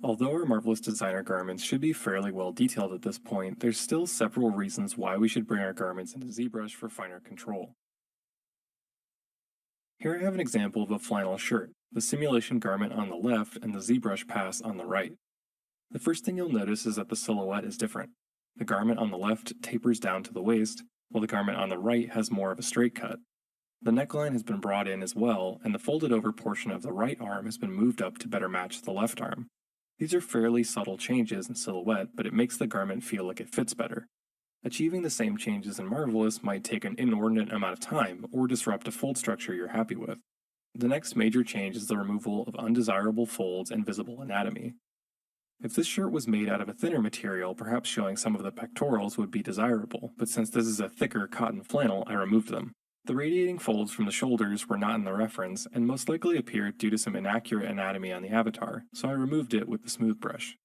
Although our Marvelous Designer garments should be fairly well detailed at this point, there's still several reasons why we should bring our garments into ZBrush for finer control. Here I have an example of a flannel shirt, the simulation garment on the left and the ZBrush pass on the right. The first thing you'll notice is that the silhouette is different. The garment on the left tapers down to the waist, while the garment on the right has more of a straight cut. The neckline has been brought in as well, and the folded over portion of the right arm has been moved up to better match the left arm. These are fairly subtle changes in silhouette, but it makes the garment feel like it fits better. Achieving the same changes in Marvelous might take an inordinate amount of time, or disrupt a fold structure you're happy with. The next major change is the removal of undesirable folds and visible anatomy. If this shirt was made out of a thinner material, perhaps showing some of the pectorals would be desirable, but since this is a thicker cotton flannel, I removed them. The radiating folds from the shoulders were not in the reference, and most likely appeared due to some inaccurate anatomy on the avatar, so I removed it with the smooth brush.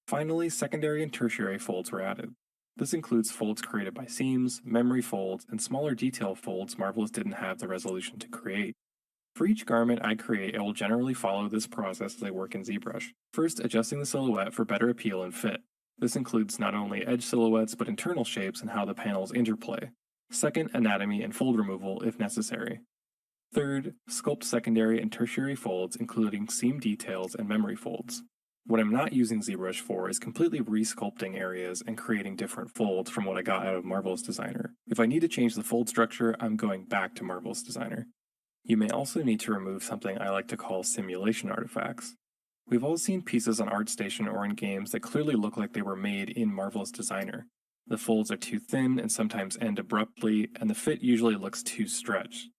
Finally, secondary and tertiary folds were added. This includes folds created by seams, memory folds, and smaller detail folds Marvelous didn't have the resolution to create. For each garment I create, I will generally follow this process as I work in ZBrush. First, adjusting the silhouette for better appeal and fit. This includes not only edge silhouettes but internal shapes and how the panels interplay. Second, anatomy and fold removal if necessary. Third, sculpt secondary and tertiary folds including seam details and memory folds. What I'm not using ZBrush for is completely resculpting areas and creating different folds from what I got out of Marvelous Designer. If I need to change the fold structure, I'm going back to Marvelous Designer. You may also need to remove something I like to call simulation artifacts. We've all seen pieces on ArtStation or in games that clearly look like they were made in Marvelous Designer. The folds are too thin and sometimes end abruptly, and the fit usually looks too stretched.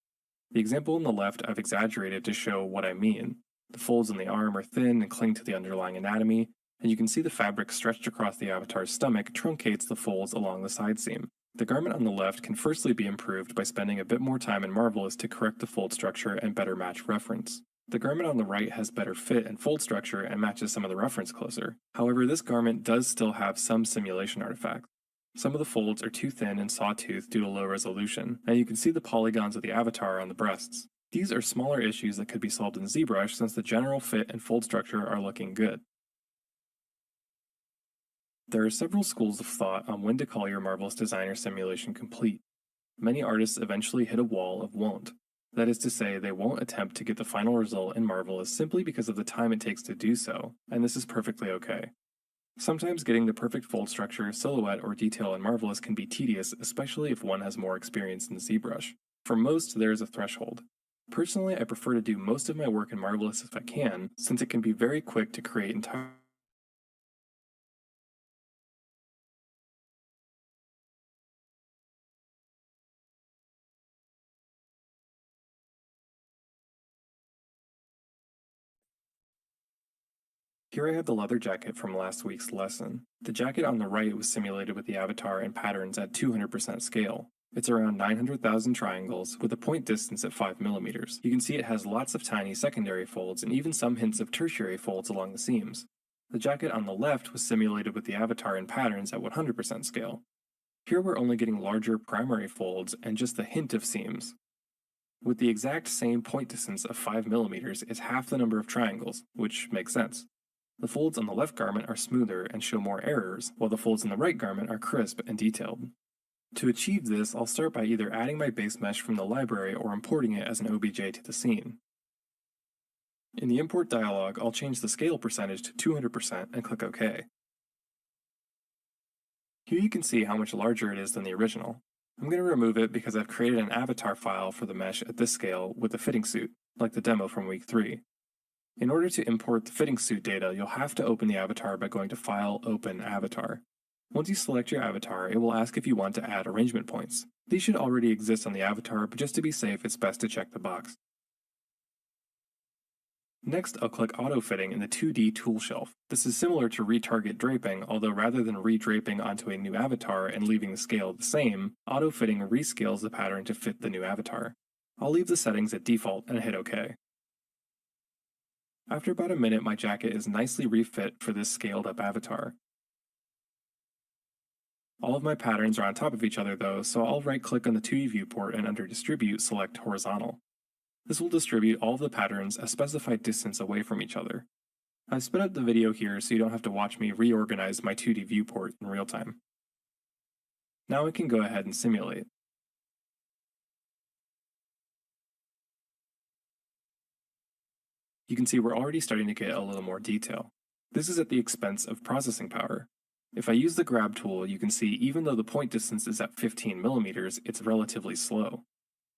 The example on the left I've exaggerated to show what I mean. The folds on the arm are thin and cling to the underlying anatomy, and you can see the fabric stretched across the avatar's stomach truncates the folds along the side seam. The garment on the left can firstly be improved by spending a bit more time in Marvelous to correct the fold structure and better match reference. The garment on the right has better fit and fold structure and matches some of the reference closer. However, this garment does still have some simulation artifacts. Some of the folds are too thin and sawtooth due to low resolution, and you can see the polygons of the avatar on the breasts. These are smaller issues that could be solved in ZBrush since the general fit and fold structure are looking good. There are several schools of thought on when to call your Marvelous Designer simulation complete. Many artists eventually hit a wall of won't. That is to say, they won't attempt to get the final result in Marvelous simply because of the time it takes to do so, and this is perfectly okay. Sometimes getting the perfect fold structure, silhouette, or detail in Marvelous can be tedious, especially if one has more experience in ZBrush. For most, there is a threshold. Personally, I prefer to do most of my work in Marvelous if I can, since it can be very quick to create entire. Here I have the leather jacket from last week's lesson. The jacket on the right was simulated with the avatar and patterns at 200% scale. It's around 900,000 triangles, with a point distance at 5mm. You can see it has lots of tiny secondary folds and even some hints of tertiary folds along the seams. The jacket on the left was simulated with the avatar and patterns at 100% scale. Here we're only getting larger primary folds and just a hint of seams. With the exact same point distance of 5mm, it's half the number of triangles, which makes sense. The folds on the left garment are smoother and show more errors, while the folds on the right garment are crisp and detailed. To achieve this, I'll start by either adding my base mesh from the library or importing it as an OBJ to the scene. In the import dialog, I'll change the scale percentage to 200% and click OK. Here you can see how much larger it is than the original. I'm going to remove it because I've created an avatar file for the mesh at this scale with the fitting suit, like the demo from week 3. In order to import the fitting suit data, you'll have to open the avatar by going to File, Open, Avatar. Once you select your avatar, it will ask if you want to add arrangement points. These should already exist on the avatar, but just to be safe, it's best to check the box. Next, I'll click Auto Fitting in the 2D tool shelf. This is similar to retarget draping, although rather than redraping onto a new avatar and leaving the scale the same, auto fitting rescales the pattern to fit the new avatar. I'll leave the settings at default and hit OK. After about a minute, my jacket is nicely refit for this scaled up avatar. All of my patterns are on top of each other though, so I'll right-click on the 2D viewport and under Distribute, select Horizontal. This will distribute all of the patterns a specified distance away from each other. I've sped up the video here so you don't have to watch me reorganize my 2D viewport in real time. Now I can go ahead and simulate. You can see we're already starting to get a little more detail. This is at the expense of processing power. If I use the grab tool, you can see even though the point distance is at 15 millimeters, it's relatively slow.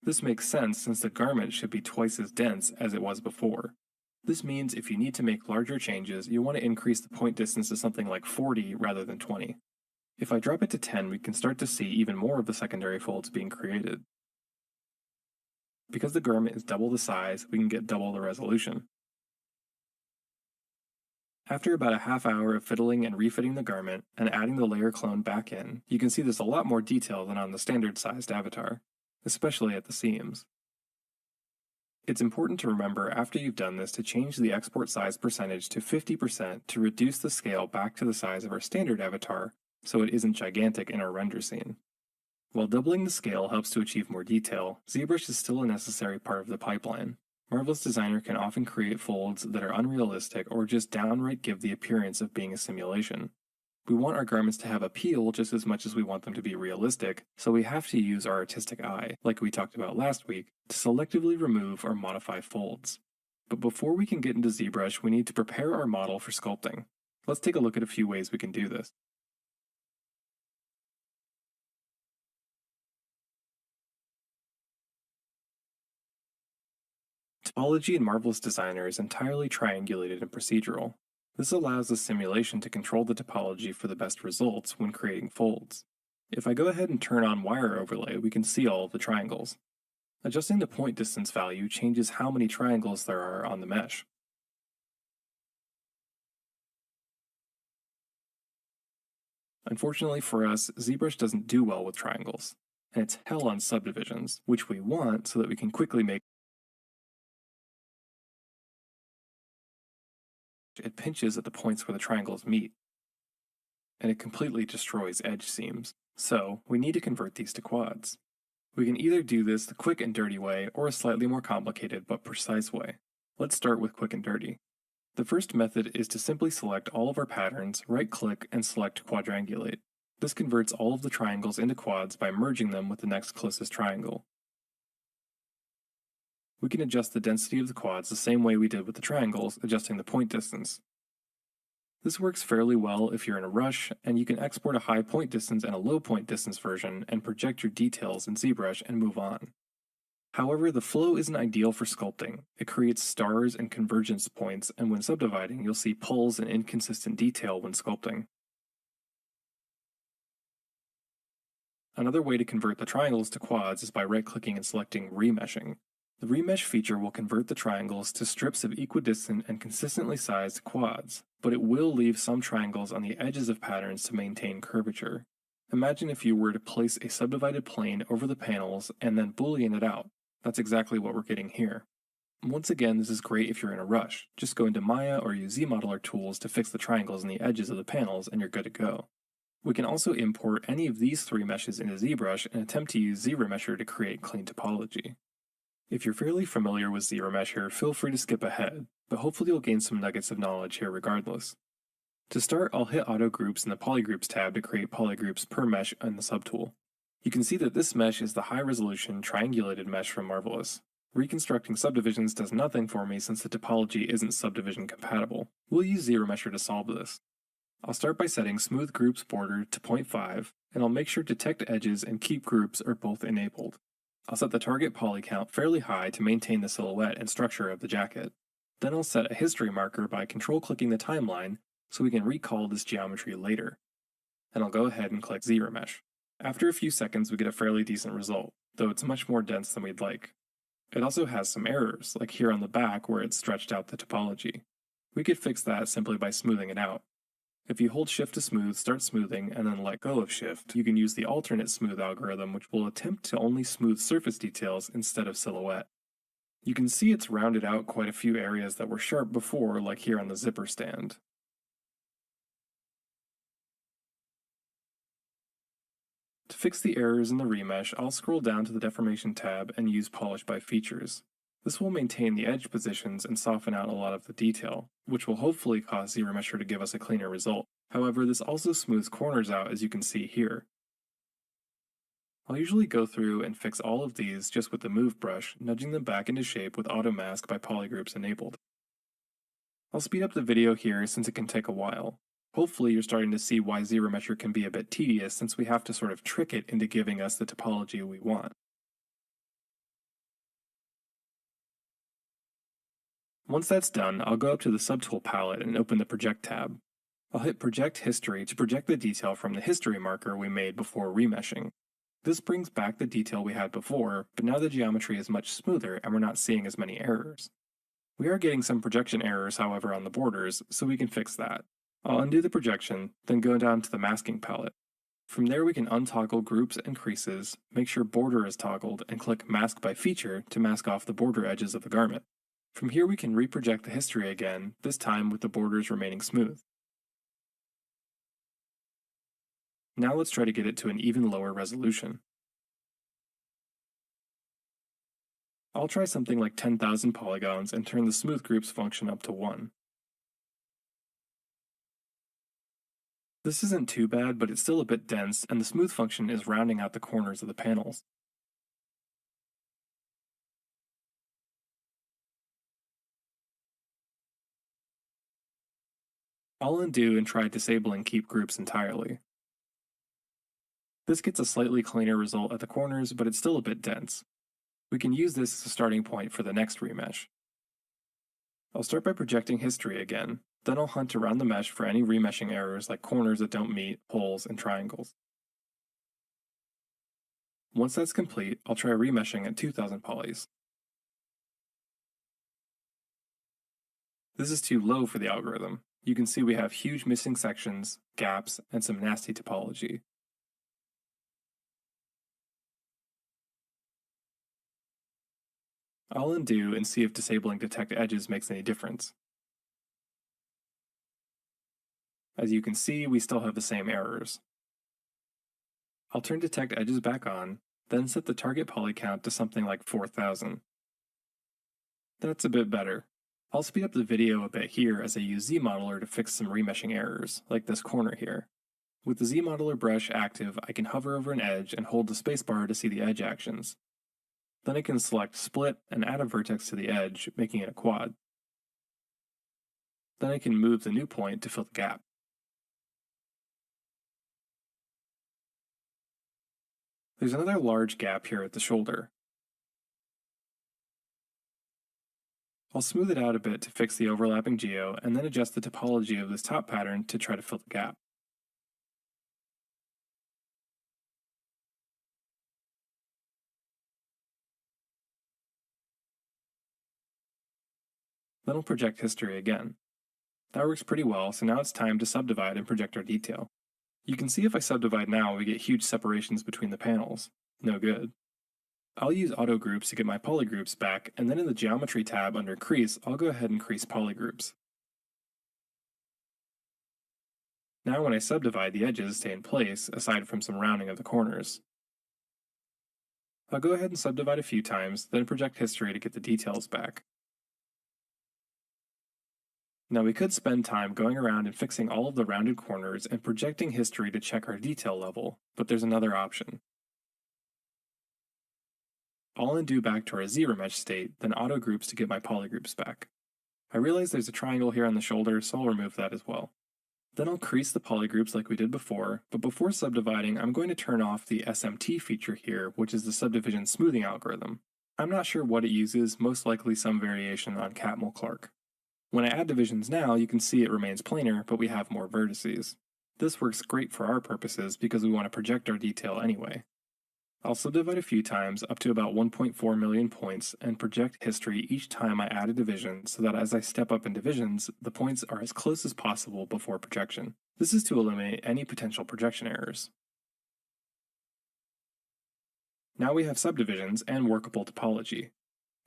This makes sense since the garment should be twice as dense as it was before. This means if you need to make larger changes, you want to increase the point distance to something like 40 rather than 20. If I drop it to 10, we can start to see even more of the secondary folds being created. Because the garment is double the size, we can get double the resolution. After about a half hour of fiddling and refitting the garment and adding the layer clone back in, you can see there's a lot more detail than on the standard sized avatar, especially at the seams. It's important to remember after you've done this to change the export size percentage to 50% to reduce the scale back to the size of our standard avatar so it isn't gigantic in our render scene. While doubling the scale helps to achieve more detail, ZBrush is still a necessary part of the pipeline. Marvelous Designer can often create folds that are unrealistic or just downright give the appearance of being a simulation. We want our garments to have appeal just as much as we want them to be realistic, so we have to use our artistic eye, like we talked about last week, to selectively remove or modify folds. But before we can get into ZBrush, we need to prepare our model for sculpting. Let's take a look at a few ways we can do this. Topology in Marvelous Designer is entirely triangulated and procedural. This allows the simulation to control the topology for the best results when creating folds. If I go ahead and turn on Wire Overlay, we can see all of the triangles. Adjusting the point distance value changes how many triangles there are on the mesh. Unfortunately for us, ZBrush doesn't do well with triangles, and it's hell on subdivisions, which we want so that we can quickly make it pinches at the points where the triangles meet, and it completely destroys edge seams. So, we need to convert these to quads. We can either do this the quick and dirty way or a slightly more complicated but precise way. Let's start with quick and dirty. The first method is to simply select all of our patterns, right-click, and select Quadrangulate. This converts all of the triangles into quads by merging them with the next closest triangle. We can adjust the density of the quads the same way we did with the triangles, adjusting the point distance. This works fairly well if you're in a rush, and you can export a high point distance and a low point distance version and project your details in ZBrush and move on. However, the flow isn't ideal for sculpting. It creates stars and convergence points, and when subdividing, you'll see pulls and inconsistent detail when sculpting. Another way to convert the triangles to quads is by right-clicking and selecting Remeshing. The remesh feature will convert the triangles to strips of equidistant and consistently sized quads, but it will leave some triangles on the edges of patterns to maintain curvature. Imagine if you were to place a subdivided plane over the panels and then boolean it out. That's exactly what we're getting here. Once again, this is great if you're in a rush. Just go into Maya or use ZModeler tools to fix the triangles on the edges of the panels and you're good to go. We can also import any of these three meshes into ZBrush and attempt to use ZRemesher to create clean topology. If you're fairly familiar with ZRemesher, feel free to skip ahead, but hopefully you'll gain some nuggets of knowledge here regardless. To start, I'll hit Auto Groups in the Polygroups tab to create polygroups per mesh in the subtool. You can see that this mesh is the high-resolution, triangulated mesh from Marvelous. Reconstructing subdivisions does nothing for me since the topology isn't subdivision compatible. We'll use ZRemesher to solve this. I'll start by setting Smooth Groups Border to 0.5, and I'll make sure Detect Edges and Keep Groups are both enabled. I'll set the target poly count fairly high to maintain the silhouette and structure of the jacket. Then I'll set a history marker by control-clicking the timeline so we can recall this geometry later. And I'll go ahead and click ZRemesh. After a few seconds we get a fairly decent result, though it's much more dense than we'd like. It also has some errors, like here on the back where it's stretched out the topology. We could fix that simply by smoothing it out. If you hold Shift to smooth, start smoothing, and then let go of Shift, you can use the alternate smooth algorithm which will attempt to only smooth surface details instead of silhouette. You can see it's rounded out quite a few areas that were sharp before, like here on the zipper stand. To fix the errors in the remesh, I'll scroll down to the Deformation tab and use Polish by Features. This will maintain the edge positions and soften out a lot of the detail, which will hopefully cause ZRemesher to give us a cleaner result. However, this also smooths corners out, as you can see here. I'll usually go through and fix all of these just with the Move brush, nudging them back into shape with Auto Mask by polygroups enabled. I'll speed up the video here since it can take a while. Hopefully you're starting to see why ZRemesher can be a bit tedious since we have to sort of trick it into giving us the topology we want. Once that's done, I'll go up to the Subtool palette and open the Project tab. I'll hit Project History to project the detail from the history marker we made before remeshing. This brings back the detail we had before, but now the geometry is much smoother and we're not seeing as many errors. We are getting some projection errors, however, on the borders, so we can fix that. I'll undo the projection, then go down to the Masking palette. From there we can untoggle groups and creases, make sure border is toggled, and click Mask by Feature to mask off the border edges of the garment. From here we can reproject the history again, this time with the borders remaining smooth. Now let's try to get it to an even lower resolution. I'll try something like 10,000 polygons and turn the smooth groups function up to 1. This isn't too bad, but it's still a bit dense, and the smooth function is rounding out the corners of the panels. I'll undo and try disabling Keep Groups entirely. This gets a slightly cleaner result at the corners, but it's still a bit dense. We can use this as a starting point for the next remesh. I'll start by projecting history again, then I'll hunt around the mesh for any remeshing errors like corners that don't meet, holes, and triangles. Once that's complete, I'll try remeshing at 2000 polys. This is too low for the algorithm. You can see we have huge missing sections, gaps, and some nasty topology. I'll undo and see if disabling Detect Edges makes any difference. As you can see, we still have the same errors. I'll turn Detect Edges back on, then set the target poly count to something like 4000. That's a bit better. I'll speed up the video a bit here as I use ZModeler to fix some remeshing errors, like this corner here. With the ZModeler brush active, I can hover over an edge and hold the spacebar to see the edge actions. Then I can select Split and add a vertex to the edge, making it a quad. Then I can move the new point to fill the gap. There's another large gap here at the shoulder. I'll smooth it out a bit to fix the overlapping geo, and then adjust the topology of this top pattern to try to fill the gap. Then I'll project history again. That works pretty well, so now it's time to subdivide and project our detail. You can see if I subdivide now, we get huge separations between the panels. No good. I'll use auto groups to get my polygroups back, and then in the geometry tab under crease, I'll go ahead and crease polygroups. Now when I subdivide, the edges stay in place, aside from some rounding of the corners. I'll go ahead and subdivide a few times, then project history to get the details back. Now we could spend time going around and fixing all of the rounded corners and projecting history to check our detail level, but there's another option. I'll undo back to our ZRemesh state, then auto groups to get my polygroups back. I realize there's a triangle here on the shoulder, so I'll remove that as well. Then I'll crease the polygroups like we did before, but before subdividing, I'm going to turn off the SMT feature here, which is the subdivision smoothing algorithm. I'm not sure what it uses, most likely some variation on Catmull-Clark. When I add divisions now, you can see it remains planar, but we have more vertices. This works great for our purposes because we want to project our detail anyway. I'll subdivide a few times, up to about 1.4 million points, and project history each time I add a division so that as I step up in divisions, the points are as close as possible before projection. This is to eliminate any potential projection errors. Now we have subdivisions and workable topology.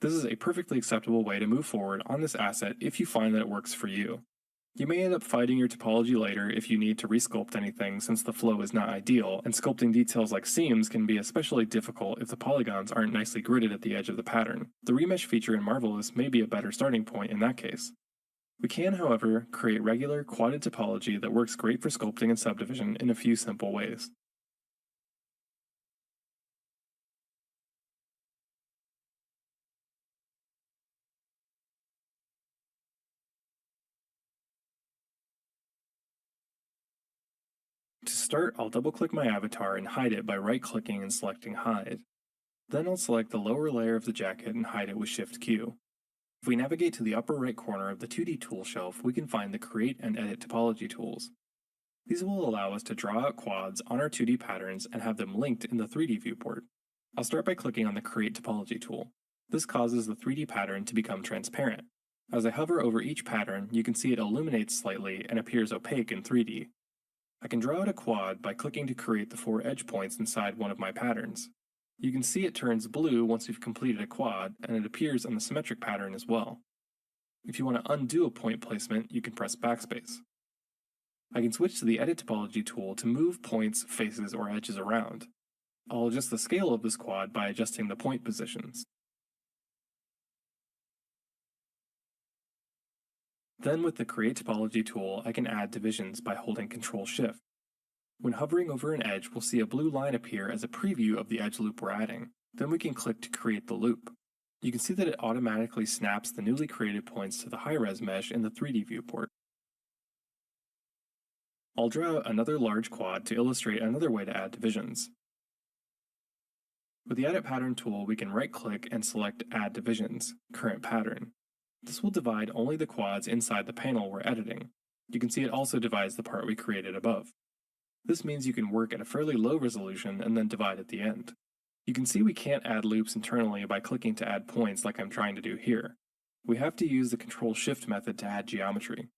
This is a perfectly acceptable way to move forward on this asset if you find that it works for you. You may end up fighting your topology later if you need to resculpt anything since the flow is not ideal, and sculpting details like seams can be especially difficult if the polygons aren't nicely gridded at the edge of the pattern. The remesh feature in Marvelous may be a better starting point in that case. We can, however, create regular, quadded topology that works great for sculpting and subdivision in a few simple ways. To start, I'll double-click my avatar and hide it by right-clicking and selecting Hide. Then I'll select the lower layer of the jacket and hide it with Shift-Q. If we navigate to the upper right corner of the 2D tool shelf, we can find the Create and Edit Topology tools. These will allow us to draw out quads on our 2D patterns and have them linked in the 3D viewport. I'll start by clicking on the Create Topology tool. This causes the 3D pattern to become transparent. As I hover over each pattern, you can see it illuminates slightly and appears opaque in 3D. I can draw out a quad by clicking to create the 4 edge points inside one of my patterns. You can see it turns blue once you've completed a quad, and it appears on the symmetric pattern as well. If you want to undo a point placement, you can press backspace. I can switch to the Edit Topology tool to move points, faces, or edges around. I'll adjust the scale of this quad by adjusting the point positions. Then with the Create Topology tool, I can add divisions by holding Ctrl-Shift. When hovering over an edge, we'll see a blue line appear as a preview of the edge loop we're adding. Then we can click to create the loop. You can see that it automatically snaps the newly created points to the high-res mesh in the 3D viewport. I'll draw out another large quad to illustrate another way to add divisions. With the Edit Pattern tool, we can right-click and select Add Divisions, Current Pattern. This will divide only the quads inside the panel we're editing. You can see it also divides the part we created above. This means you can work at a fairly low resolution and then divide at the end. You can see we can't add loops internally by clicking to add points like I'm trying to do here. We have to use the Ctrl-Shift method to add geometry.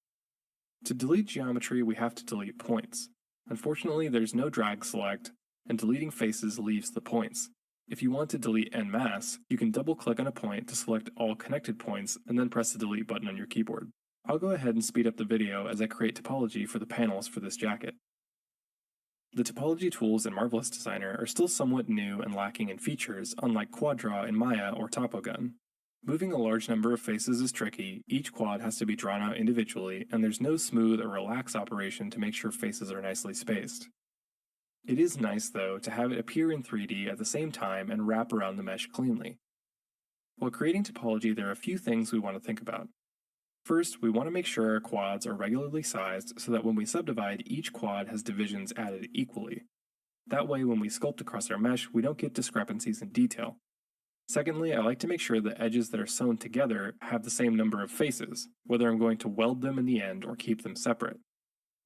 To delete geometry, we have to delete points. Unfortunately, there's no drag select, and deleting faces leaves the points. If you want to delete en masse, you can double-click on a point to select all connected points and then press the delete button on your keyboard. I'll go ahead and speed up the video as I create topology for the panels for this jacket. The topology tools in Marvelous Designer are still somewhat new and lacking in features, unlike QuadDraw in Maya or Topogun. Moving a large number of faces is tricky, each quad has to be drawn out individually, and there's no smooth or relax operation to make sure faces are nicely spaced. It is nice, though, to have it appear in 3D at the same time and wrap around the mesh cleanly. While creating topology, there are a few things we want to think about. First, we want to make sure our quads are regularly sized so that when we subdivide, each quad has divisions added equally. That way, when we sculpt across our mesh, we don't get discrepancies in detail. Secondly, I like to make sure the edges that are sewn together have the same number of faces, whether I'm going to weld them in the end or keep them separate.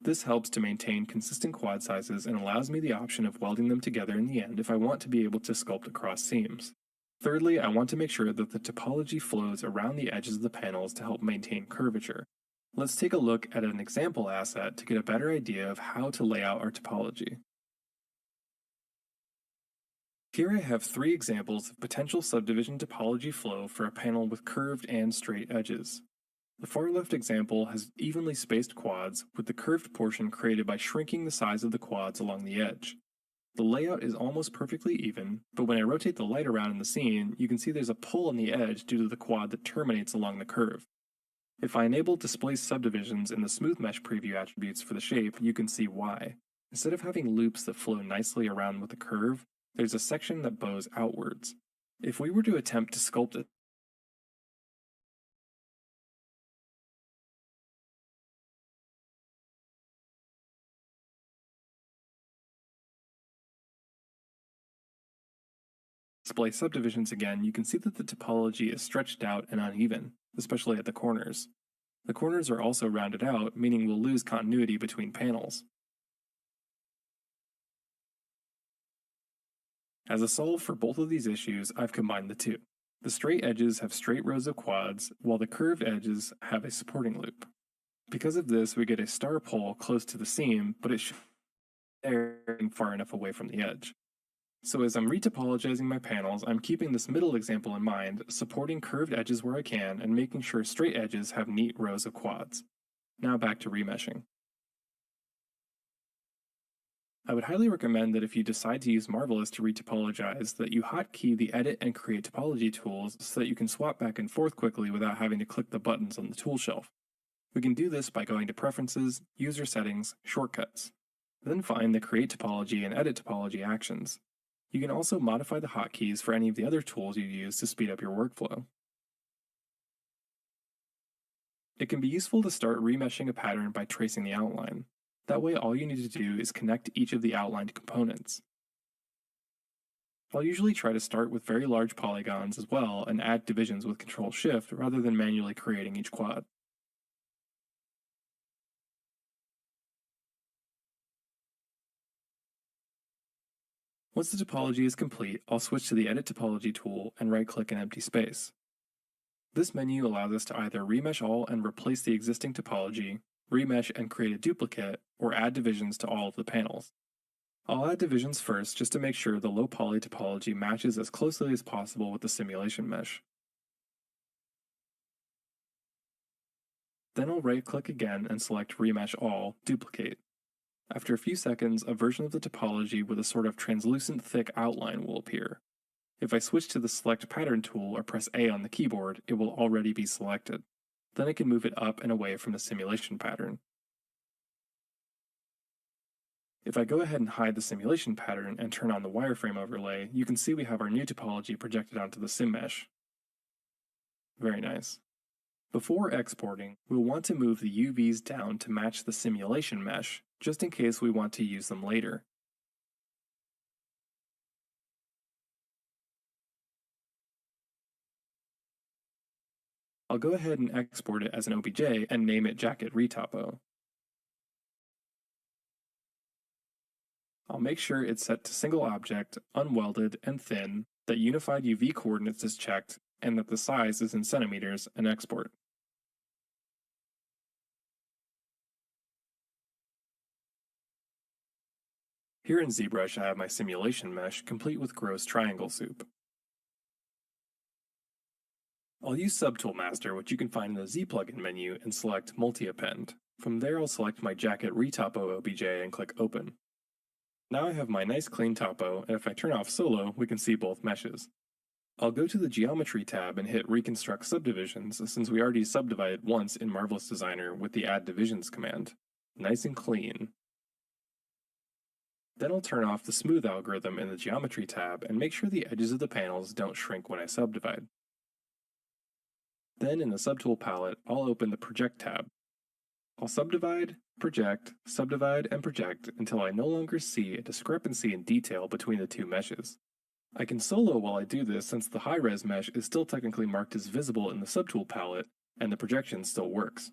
This helps to maintain consistent quad sizes and allows me the option of welding them together in the end if I want to be able to sculpt across seams. Thirdly, I want to make sure that the topology flows around the edges of the panels to help maintain curvature. Let's take a look at an example asset to get a better idea of how to lay out our topology. Here I have 3 examples of potential subdivision topology flow for a panel with curved and straight edges. The far left example has evenly spaced quads, with the curved portion created by shrinking the size of the quads along the edge. The layout is almost perfectly even, but when I rotate the light around in the scene, you can see there's a pull on the edge due to the quad that terminates along the curve. If I enable Displace Subdivisions in the Smooth Mesh preview attributes for the shape, you can see why. Instead of having loops that flow nicely around with the curve, there's a section that bows outwards. If we were to attempt to sculpt it, display subdivisions again, you can see that the topology is stretched out and uneven, especially at the corners. The corners are also rounded out, meaning we'll lose continuity between panels. As a solve for both of these issues, I've combined the two. The straight edges have straight rows of quads, while the curved edges have a supporting loop. Because of this, we get a star pull close to the seam, but it should be far enough away from the edge. So as I'm retopologizing my panels, I'm keeping this middle example in mind, supporting curved edges where I can, and making sure straight edges have neat rows of quads. Now back to remeshing. I would highly recommend that if you decide to use Marvelous to retopologize, that you hotkey the Edit and Create Topology tools so that you can swap back and forth quickly without having to click the buttons on the tool shelf. We can do this by going to Preferences, User Settings, Shortcuts. Then find the Create Topology and Edit Topology actions. You can also modify the hotkeys for any of the other tools you use to speed up your workflow. It can be useful to start remeshing a pattern by tracing the outline. That way all you need to do is connect each of the outlined components. I'll usually try to start with very large polygons as well and add divisions with Ctrl-Shift rather than manually creating each quad. Once the topology is complete, I'll switch to the Edit Topology tool and right-click an empty space. This menu allows us to either remesh all and replace the existing topology, remesh and create a duplicate, or add divisions to all of the panels. I'll add divisions first just to make sure the low poly topology matches as closely as possible with the simulation mesh. Then I'll right-click again and select Remesh All, Duplicate. After a few seconds, a version of the topology with a sort of translucent thick outline will appear. If I switch to the Select Pattern tool or press A on the keyboard, it will already be selected. Then I can move it up and away from the simulation pattern. If I go ahead and hide the simulation pattern and turn on the wireframe overlay, you can see we have our new topology projected onto the sim mesh. Very nice. Before exporting, we'll want to move the UVs down to match the simulation mesh, just in case we want to use them later. I'll go ahead and export it as an OBJ and name it Jacket Retopo. I'll make sure it's set to single object, unwelded, and thin, that unified UV coordinates is checked, and that the size is in centimeters, and export. Here in ZBrush I have my simulation mesh complete with gross triangle soup. I'll use Subtool Master, which you can find in the Z plugin menu, and select Multi-Append. From there I'll select my Jacket Retopo OBJ and click Open. Now I have my nice clean topo, and if I turn off Solo, we can see both meshes. I'll go to the Geometry tab and hit Reconstruct Subdivisions, since we already subdivided once in Marvelous Designer with the Add Divisions command. Nice and clean. Then I'll turn off the Smooth algorithm in the Geometry tab and make sure the edges of the panels don't shrink when I subdivide. Then in the Subtool palette, I'll open the Project tab. I'll subdivide, project, and project until I no longer see a discrepancy in detail between the two meshes. I can solo while I do this since the high-res mesh is still technically marked as visible in the Subtool palette, and the projection still works.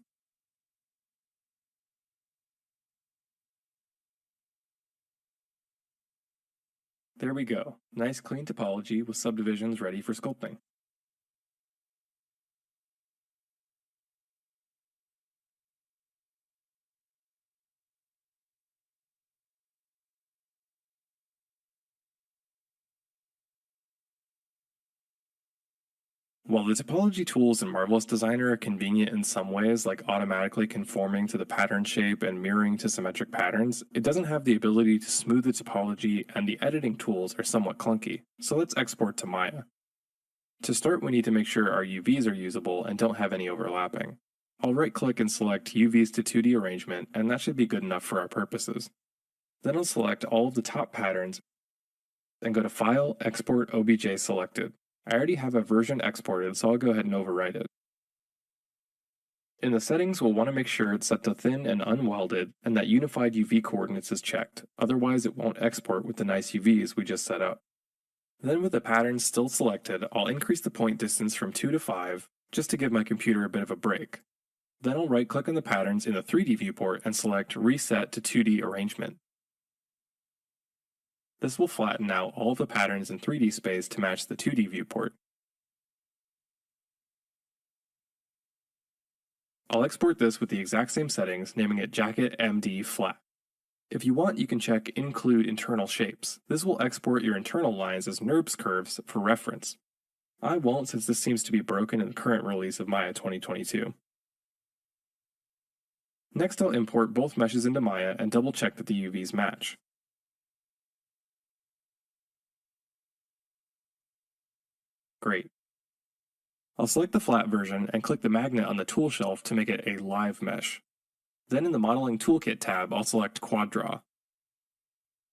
There we go, nice clean topology with subdivisions ready for sculpting. While the topology tools in Marvelous Designer are convenient in some ways, like automatically conforming to the pattern shape and mirroring to symmetric patterns, it doesn't have the ability to smooth the topology, and the editing tools are somewhat clunky. So let's export to Maya. To start, we need to make sure our UVs are usable and don't have any overlapping. I'll right-click and select UVs to 2D arrangement, and that should be good enough for our purposes. Then I'll select all of the top patterns and go to File, Export OBJ selected. I already have a version exported, so I'll go ahead and overwrite it. In the settings, we'll want to make sure it's set to thin and unwelded, and that unified UV coordinates is checked, otherwise it won't export with the nice UVs we just set up. Then with the patterns still selected, I'll increase the point distance from 2 to 5, just to give my computer a bit of a break. Then I'll right-click on the patterns in the 3D viewport and select Reset to 2D Arrangement. This will flatten out all of the patterns in 3D space to match the 2D viewport. I'll export this with the exact same settings, naming it Jacket MD Flat. If you want, you can check Include Internal Shapes. This will export your internal lines as NURBS curves for reference. I won't, since this seems to be broken in the current release of Maya 2022. Next, I'll import both meshes into Maya and double check that the UVs match. Great. I'll select the flat version and click the magnet on the tool shelf to make it a live mesh. Then in the Modeling Toolkit tab, I'll select Quad Draw.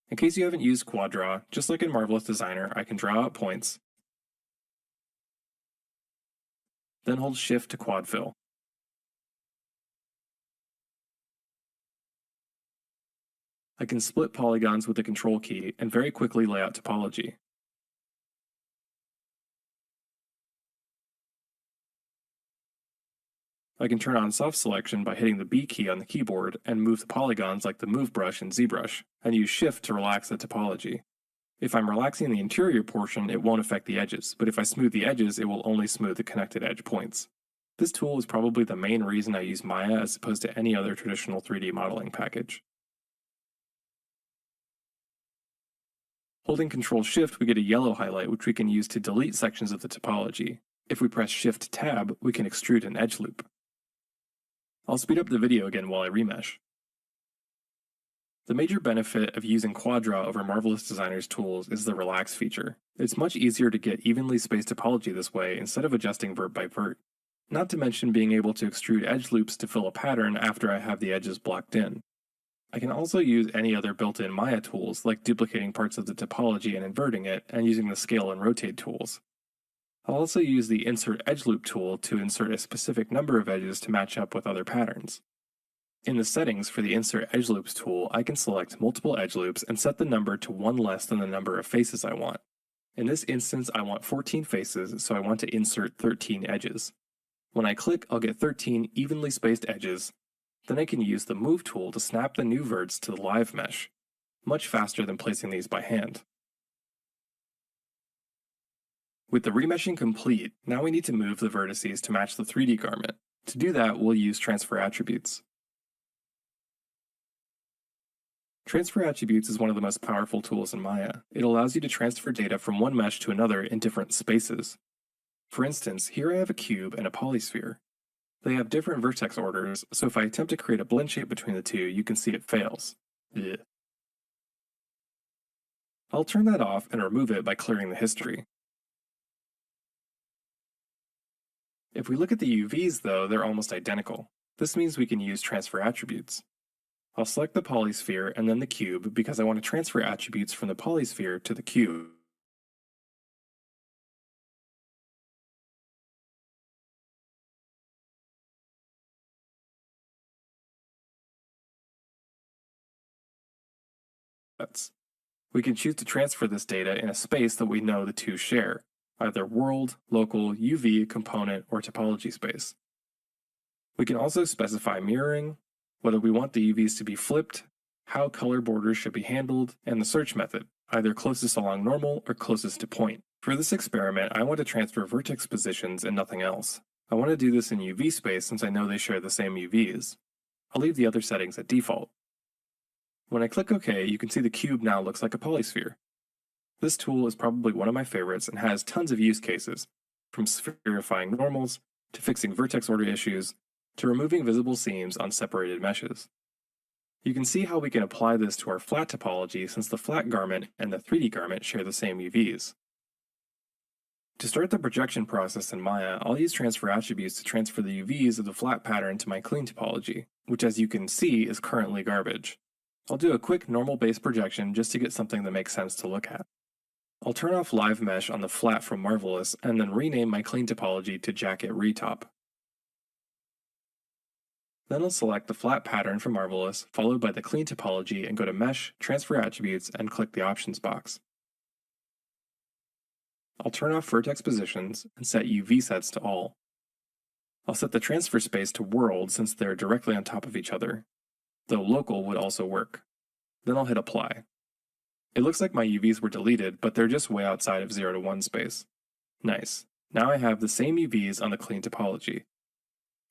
In case you haven't used Quad Draw, just like in Marvelous Designer, I can draw out points, then hold Shift to Quad Fill. I can split polygons with the Control key and very quickly lay out topology. I can turn on soft selection by hitting the B key on the keyboard and move the polygons like the Move brush in ZBrush, and use Shift to relax the topology. If I'm relaxing the interior portion, it won't affect the edges, but if I smooth the edges, it will only smooth the connected edge points. This tool is probably the main reason I use Maya as opposed to any other traditional 3D modeling package. Holding Ctrl-Shift, we get a yellow highlight which we can use to delete sections of the topology. If we press Shift-Tab, we can extrude an edge loop. I'll speed up the video again while I remesh. The major benefit of using Quad Draw over Marvelous Designer's tools is the Relax feature. It's much easier to get evenly spaced topology this way instead of adjusting vert by vert. Not to mention being able to extrude edge loops to fill a pattern after I have the edges blocked in. I can also use any other built-in Maya tools, like duplicating parts of the topology and inverting it, and using the Scale and Rotate tools. I'll also use the Insert Edge Loop tool to insert a specific number of edges to match up with other patterns. In the settings for the Insert Edge Loops tool, I can select multiple edge loops and set the number to one less than the number of faces I want. In this instance, I want 14 faces, so I want to insert 13 edges. When I click, I'll get 13 evenly spaced edges. Then I can use the Move tool to snap the new verts to the live mesh, much faster than placing these by hand. With the remeshing complete, now we need to move the vertices to match the 3D garment. To do that, we'll use Transfer Attributes. Transfer Attributes is one of the most powerful tools in Maya. It allows you to transfer data from one mesh to another in different spaces. For instance, here I have a cube and a polysphere. They have different vertex orders, so if I attempt to create a blend shape between the two, you can see it fails. Ugh. I'll turn that off and remove it by clearing the history. If we look at the UVs though, they're almost identical. This means we can use Transfer Attributes. I'll select the polysphere and then the cube because I want to transfer attributes from the polysphere to the cube. We can choose to transfer this data in a space that we know the two share, either world, local, UV, component, or topology space. We can also specify mirroring, whether we want the UVs to be flipped, how color borders should be handled, and the search method, either closest along normal or closest to point. For this experiment, I want to transfer vertex positions and nothing else. I want to do this in UV space since I know they share the same UVs. I'll leave the other settings at default. When I click OK, you can see the cube now looks like a polysphere. This tool is probably one of my favorites and has tons of use cases, from spherifying normals, to fixing vertex order issues, to removing visible seams on separated meshes. You can see how we can apply this to our flat topology since the flat garment and the 3D garment share the same UVs. To start the projection process in Maya, I'll use Transfer Attributes to transfer the UVs of the flat pattern to my clean topology, which as you can see is currently garbage. I'll do a quick normal base projection just to get something that makes sense to look at. I'll turn off Live Mesh on the flat from Marvelous and then rename my clean topology to Jacket Retop. Then I'll select the flat pattern from Marvelous, followed by the clean topology, and go to Mesh, Transfer Attributes, and click the Options box. I'll turn off vertex positions and set UV sets to all. I'll set the transfer space to world since they're directly on top of each other, though local would also work. Then I'll hit apply. It looks like my UVs were deleted, but they're just way outside of 0 to 1 space. Nice. Now I have the same UVs on the clean topology.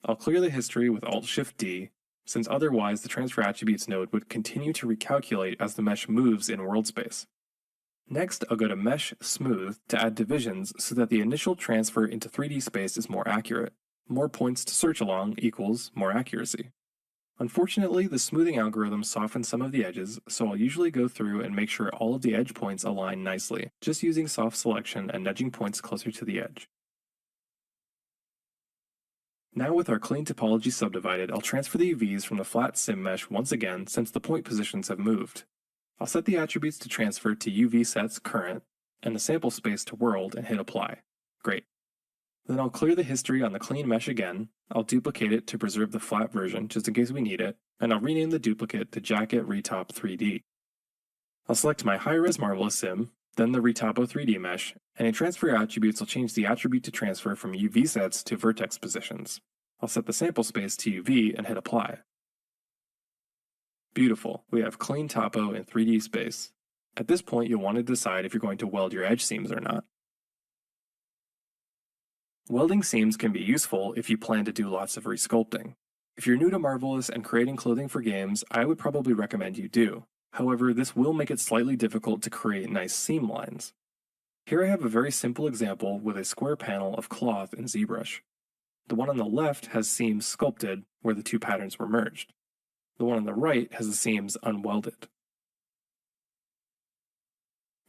I'll clear the history with Alt-Shift-D, since otherwise the Transfer Attributes node would continue to recalculate as the mesh moves in world space. Next, I'll go to Mesh Smooth to add divisions so that the initial transfer into 3D space is more accurate. More points to search along equals more accuracy. Unfortunately, the smoothing algorithm softens some of the edges, so I'll usually go through and make sure all of the edge points align nicely, just using soft selection and nudging points closer to the edge. Now with our clean topology subdivided, I'll transfer the UVs from the flat sim mesh once again since the point positions have moved. I'll set the attributes to transfer to UV sets current and the sample space to world and hit apply. Great. Then I'll clear the history on the clean mesh again, I'll duplicate it to preserve the flat version just in case we need it, and I'll rename the duplicate to Jacket Retop 3D. I'll select my high-res Marvelous Sim, then the Retopo 3D mesh, and in transfer attributes I'll change the attribute to transfer from UV sets to vertex positions. I'll set the sample space to UV and hit apply. Beautiful, we have clean topo in 3D space. At this point you'll want to decide if you're going to weld your edge seams or not. Welding seams can be useful if you plan to do lots of resculpting. If you're new to Marvelous and creating clothing for games, I would probably recommend you do. However, this will make it slightly difficult to create nice seam lines. Here I have a very simple example with a square panel of cloth in ZBrush. The one on the left has seams sculpted where the two patterns were merged. The one on the right has the seams unwelded.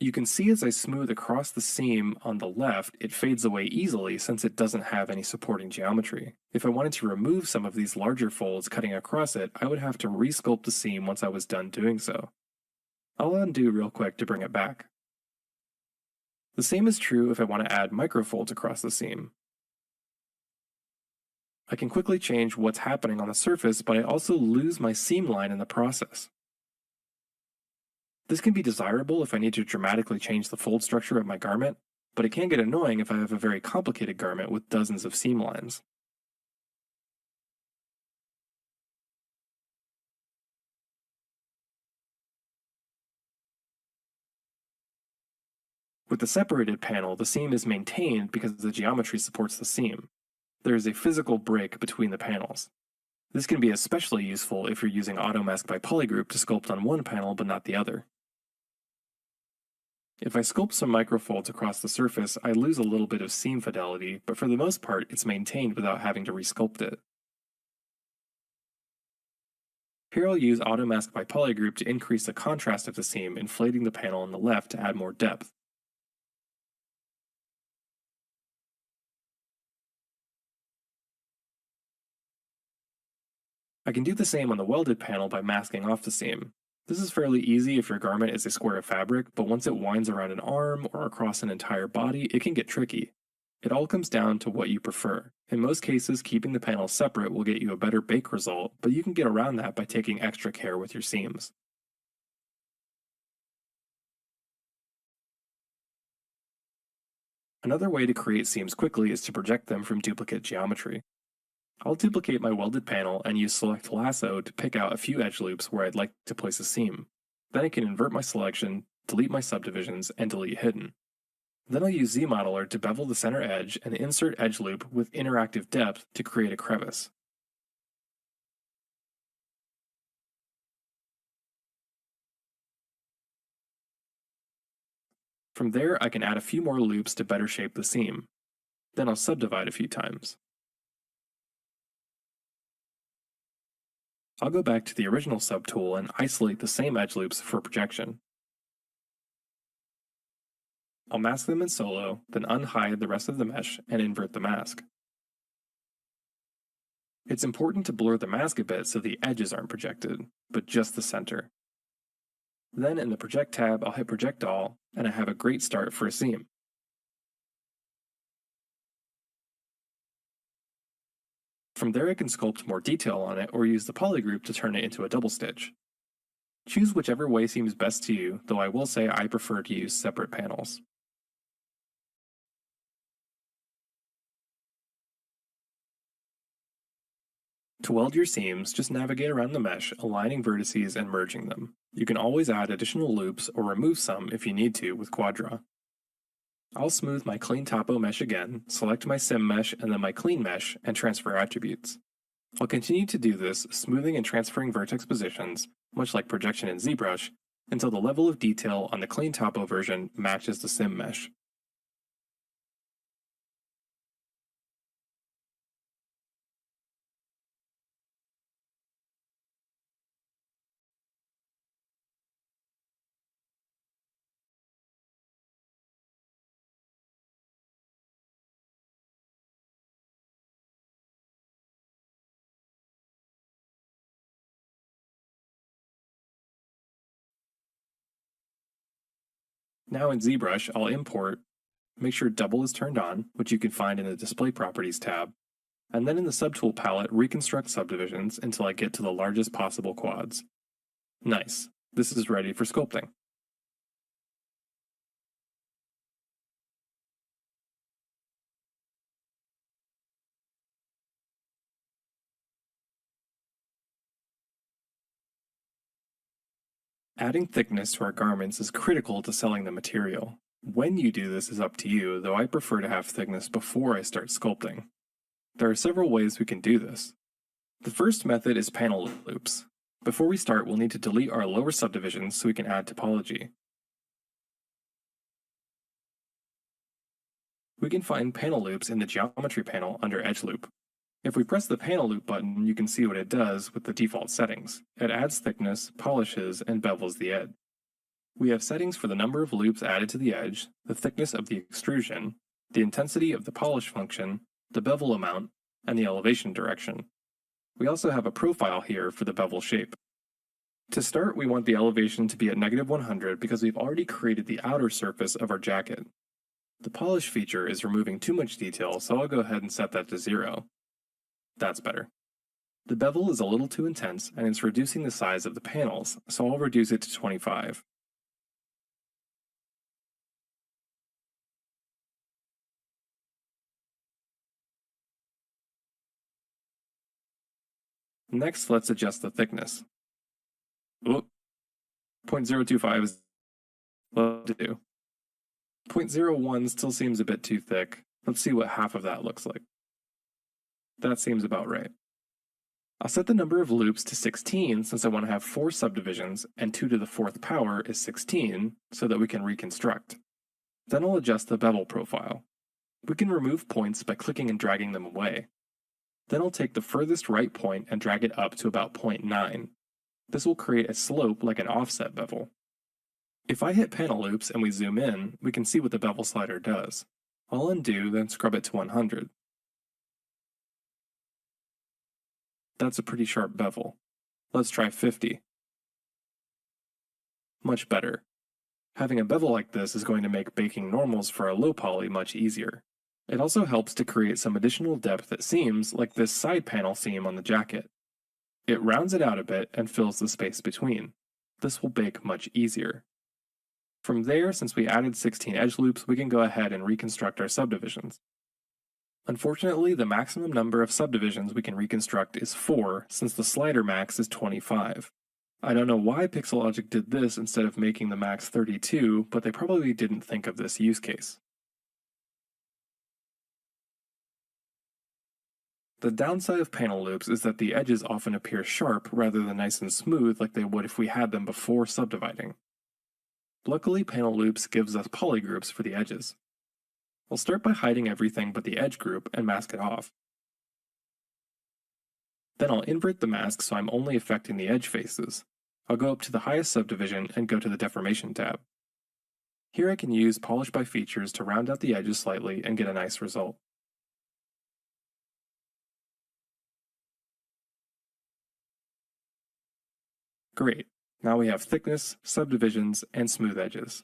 You can see as I smooth across the seam on the left, it fades away easily since it doesn't have any supporting geometry. If I wanted to remove some of these larger folds cutting across it, I would have to resculpt the seam once I was done doing so. I'll undo real quick to bring it back. The same is true if I want to add microfolds across the seam. I can quickly change what's happening on the surface, but I also lose my seam line in the process. This can be desirable if I need to dramatically change the fold structure of my garment, but it can get annoying if I have a very complicated garment with dozens of seam lines. With the separated panel, the seam is maintained because the geometry supports the seam. There is a physical break between the panels. This can be especially useful if you're using AutoMask by Polygroup to sculpt on one panel but not the other. If I sculpt some microfolds across the surface, I lose a little bit of seam fidelity, but for the most part it's maintained without having to resculpt it. Here I'll use AutoMask by Polygroup to increase the contrast of the seam, inflating the panel on the left to add more depth. I can do the same on the welded panel by masking off the seam. This is fairly easy if your garment is a square of fabric, but once it winds around an arm or across an entire body, it can get tricky. It all comes down to what you prefer. In most cases, keeping the panels separate will get you a better bake result, but you can get around that by taking extra care with your seams. Another way to create seams quickly is to project them from duplicate geometry. I'll duplicate my welded panel and use Select Lasso to pick out a few edge loops where I'd like to place a seam. Then I can invert my selection, delete my subdivisions, and delete hidden. Then I'll use ZModeler to bevel the center edge and insert edge loop with interactive depth to create a crevice. From there, I can add a few more loops to better shape the seam. Then I'll subdivide a few times. I'll go back to the original subtool and isolate the same edge loops for projection. I'll mask them in Solo, then unhide the rest of the mesh and invert the mask. It's important to blur the mask a bit so the edges aren't projected, but just the center. Then in the Project tab, I'll hit Project All, and I have a great start for a seam. From there I can sculpt more detail on it or use the Polygroup to turn it into a double stitch. Choose whichever way seems best to you, though I will say I prefer to use separate panels. To weld your seams, just navigate around the mesh, aligning vertices and merging them. You can always add additional loops or remove some if you need to with Quadra. I'll smooth my clean topo mesh again, select my sim mesh and then my clean mesh, and transfer attributes. I'll continue to do this, smoothing and transferring vertex positions, much like projection in ZBrush, until the level of detail on the clean topo version matches the sim mesh. Now in ZBrush, I'll import, make sure double is turned on, which you can find in the Display Properties tab, and then in the Subtool palette, reconstruct subdivisions until I get to the largest possible quads. Nice. This is ready for sculpting. Adding thickness to our garments is critical to selling the material. When you do this is up to you, though I prefer to have thickness before I start sculpting. There are several ways we can do this. The first method is panel loops. Before we start, we'll need to delete our lower subdivisions so we can add topology. We can find panel loops in the Geometry panel under Edge Loop. If we press the panel loop button, you can see what it does with the default settings. It adds thickness, polishes, and bevels the edge. We have settings for the number of loops added to the edge, the thickness of the extrusion, the intensity of the polish function, the bevel amount, and the elevation direction. We also have a profile here for the bevel shape. To start, we want the elevation to be at -100 because we've already created the outer surface of our jacket. The polish feature is removing too much detail, so I'll go ahead and set that to 0. That's better. The bevel is a little too intense, and it's reducing the size of the panels, so I'll reduce it to 25. Next, let's adjust the thickness. Oop. 0.025 is what to do. 0.01 still seems a bit too thick. Let's see what half of that looks like. That seems about right. I'll set the number of loops to 16 since I want to have 4 subdivisions and 2 to the 4th power is 16 so that we can reconstruct. Then I'll adjust the bevel profile. We can remove points by clicking and dragging them away. Then I'll take the furthest right point and drag it up to about 0.9. This will create a slope like an offset bevel. If I hit panel loops and we zoom in, we can see what the bevel slider does. I'll undo, then scrub it to 100. That's a pretty sharp bevel. Let's try 50. Much better. Having a bevel like this is going to make baking normals for our low poly much easier. It also helps to create some additional depth at seams like this side panel seam on the jacket. It rounds it out a bit and fills the space between. This will bake much easier. From there, since we added 16 edge loops, we can go ahead and reconstruct our subdivisions. Unfortunately, the maximum number of subdivisions we can reconstruct is 4, since the slider max is 25. I don't know why Pixelogic did this instead of making the max 32, but they probably didn't think of this use case. The downside of panel loops is that the edges often appear sharp rather than nice and smooth like they would if we had them before subdividing. Luckily, panel loops gives us polygroups for the edges. I'll start by hiding everything but the edge group and mask it off. Then I'll invert the mask so I'm only affecting the edge faces. I'll go up to the highest subdivision and go to the Deformation tab. Here I can use Polish by Features to round out the edges slightly and get a nice result. Great, now we have thickness, subdivisions, and smooth edges.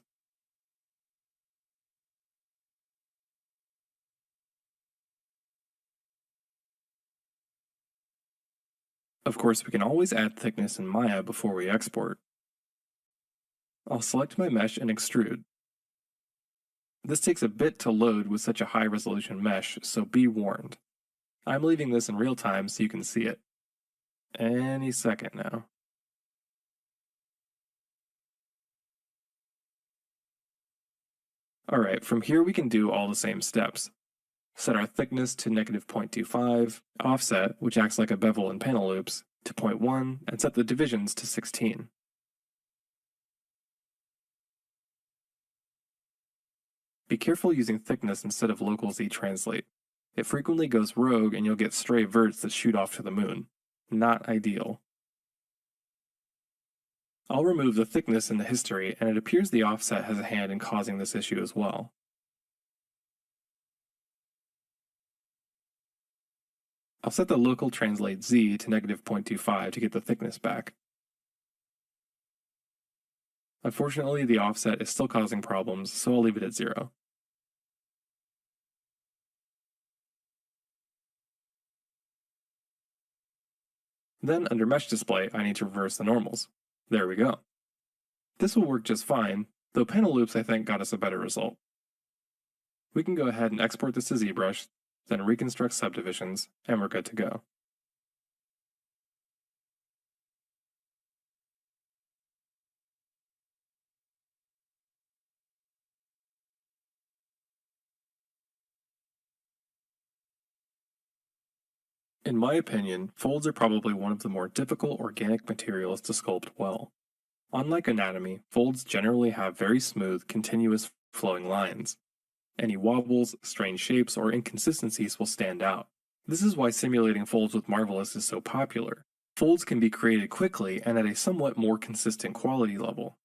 Of course, we can always add thickness in Maya before we export. I'll select my mesh and extrude. This takes a bit to load with such a high resolution mesh, so be warned. I'm leaving this in real time so you can see it. Any second now. Alright, from here we can do all the same steps. Set our thickness to -0.25, offset, which acts like a bevel in panel loops, to 0.1, and set the divisions to 16. Be careful using thickness instead of local Z translate. It frequently goes rogue and you'll get stray verts that shoot off to the moon. Not ideal. I'll remove the thickness in the history, and it appears the offset has a hand in causing this issue as well. I'll set the local translate Z to -0.25 to get the thickness back. Unfortunately, the offset is still causing problems, so I'll leave it at 0. Then, under Mesh Display, I need to reverse the normals. There we go. This will work just fine, though panel loops I think got us a better result. We can go ahead and export this to ZBrush, then reconstruct subdivisions, and we're good to go. In my opinion, folds are probably one of the more difficult organic materials to sculpt well. Unlike anatomy, folds generally have very smooth, continuous flowing lines. Any wobbles, strange shapes, or inconsistencies will stand out. This is why simulating folds with Marvelous is so popular. Folds can be created quickly and at a somewhat more consistent quality level.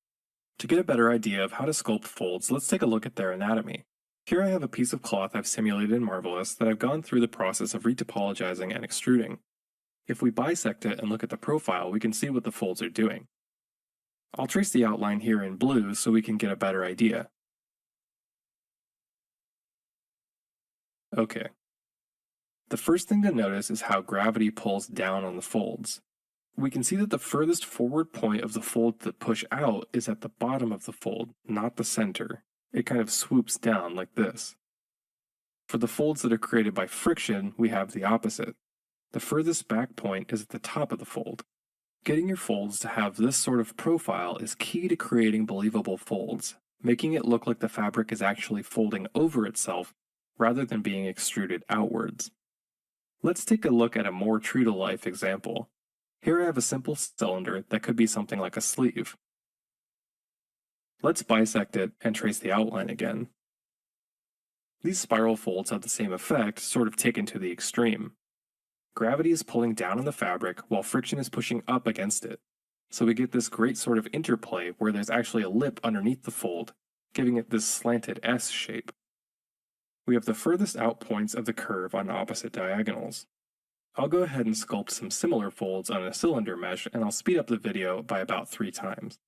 To get a better idea of how to sculpt folds, let's take a look at their anatomy. Here I have a piece of cloth I've simulated in Marvelous that I've gone through the process of retopologizing and extruding. If we bisect it and look at the profile, we can see what the folds are doing. I'll trace the outline here in blue so we can get a better idea. Okay. The first thing to notice is how gravity pulls down on the folds. We can see that the furthest forward point of the fold that push out is at the bottom of the fold, not the center. It kind of swoops down like this. For the folds that are created by friction, we have the opposite. The furthest back point is at the top of the fold. Getting your folds to have this sort of profile is key to creating believable folds, making it look like the fabric is actually folding over itself rather than being extruded outwards. Let's take a look at a more true-to-life example. Here I have a simple cylinder that could be something like a sleeve. Let's bisect it and trace the outline again. These spiral folds have the same effect, sort of taken to the extreme. Gravity is pulling down on the fabric while friction is pushing up against it. So we get this great sort of interplay where there's actually a lip underneath the fold, giving it this slanted S shape. We have the furthest out points of the curve on opposite diagonals. I'll go ahead and sculpt some similar folds on a cylinder mesh, and I'll speed up the video by about 3 times.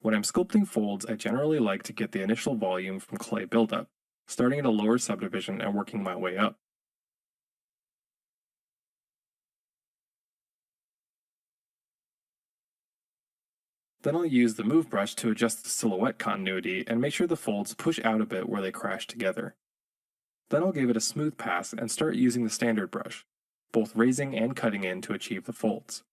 When I'm sculpting folds, I generally like to get the initial volume from clay buildup, starting at a lower subdivision and working my way up. Then I'll use the move brush to adjust the silhouette continuity and make sure the folds push out a bit where they crash together. Then I'll give it a smooth pass and start using the standard brush, both raising and cutting in to achieve the folds.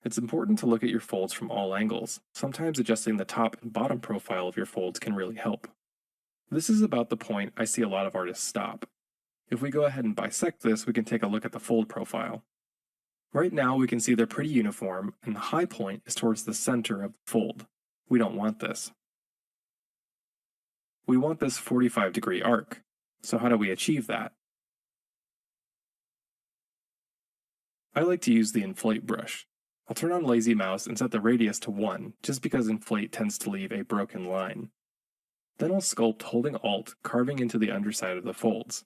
It's important to look at your folds from all angles. Sometimes adjusting the top and bottom profile of your folds can really help. This is about the point I see a lot of artists stop. If we go ahead and bisect this, we can take a look at the fold profile. Right now we can see they're pretty uniform, and the high point is towards the center of the fold. We don't want this. We want this 45-degree arc. So how do we achieve that? I like to use the inflate brush. I'll turn on Lazy Mouse and set the radius to 1, just because inflate tends to leave a broken line. Then I'll sculpt holding Alt, carving into the underside of the folds.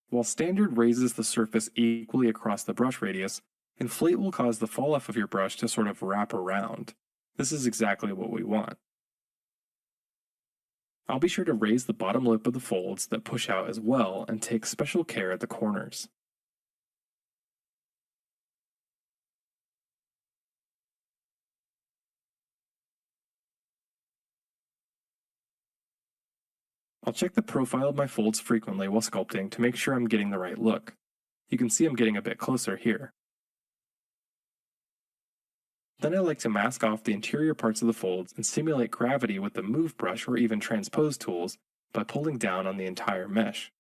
While standard raises the surface equally across the brush radius, inflate will cause the fall off of your brush to sort of wrap around. This is exactly what we want. I'll be sure to raise the bottom lip of the folds that push out as well and take special care at the corners. I'll check the profile of my folds frequently while sculpting to make sure I'm getting the right look. You can see I'm getting a bit closer here. Then I like to mask off the interior parts of the folds and simulate gravity with the move brush or even transpose tools by pulling down on the entire mesh.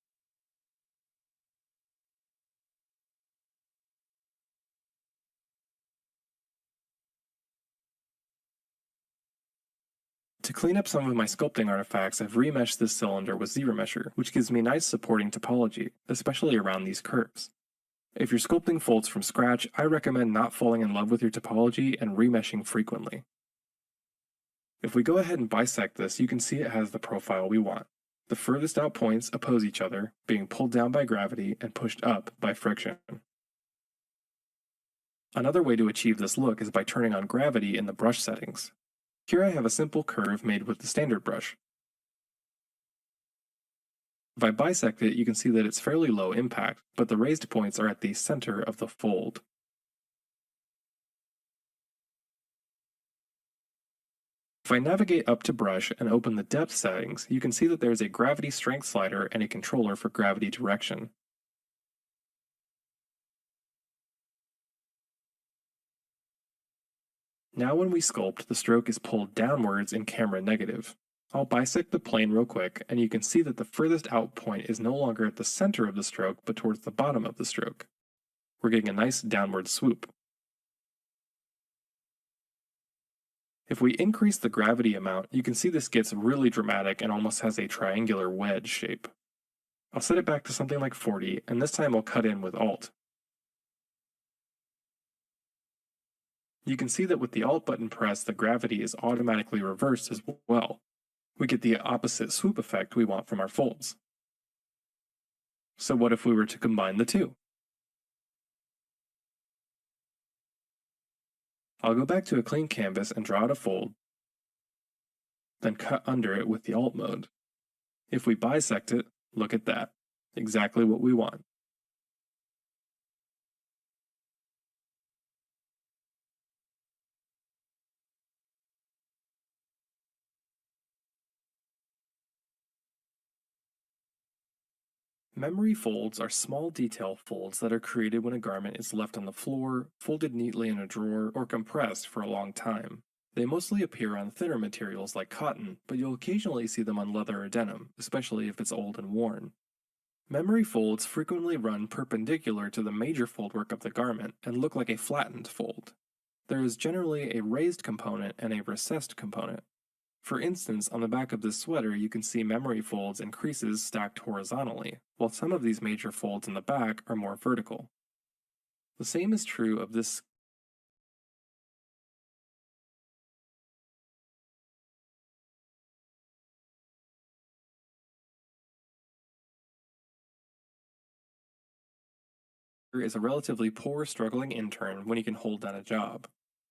To clean up some of my sculpting artifacts, I've remeshed this cylinder with ZBrush, which gives me nice supporting topology, especially around these curves. If you're sculpting folds from scratch, I recommend not falling in love with your topology and remeshing frequently. If we go ahead and bisect this, you can see it has the profile we want. The furthest out points oppose each other, being pulled down by gravity and pushed up by friction. Another way to achieve this look is by turning on gravity in the brush settings. Here I have a simple curve made with the standard brush. If I bisect it, you can see that it's fairly low impact, but the raised points are at the center of the fold. If I navigate up to brush and open the depth settings, you can see that there's a gravity strength slider and a controller for gravity direction. Now when we sculpt, the stroke is pulled downwards in camera negative. I'll bisect the plane real quick, and you can see that the furthest out point is no longer at the center of the stroke, but towards the bottom of the stroke. We're getting a nice downward swoop. If we increase the gravity amount, you can see this gets really dramatic and almost has a triangular wedge shape. I'll set it back to something like 40, and this time I'll cut in with Alt. You can see that with the Alt button pressed, the gravity is automatically reversed as well. We get the opposite swoop effect we want from our folds. So what if we were to combine the two? I'll go back to a clean canvas and draw out a fold, then cut under it with the Alt mode. If we bisect it, look at that. Exactly what we want. Memory folds are small detail folds that are created when a garment is left on the floor, folded neatly in a drawer, or compressed for a long time. They mostly appear on thinner materials like cotton, but you'll occasionally see them on leather or denim, especially if it's old and worn. Memory folds frequently run perpendicular to the major foldwork of the garment and look like a flattened fold. There is generally a raised component and a recessed component. For instance, on the back of this sweater, you can see memory folds and creases stacked horizontally, while some of these major folds in the back are more vertical. The same is true of this. Is a relatively poor struggling intern when he can hold down a job.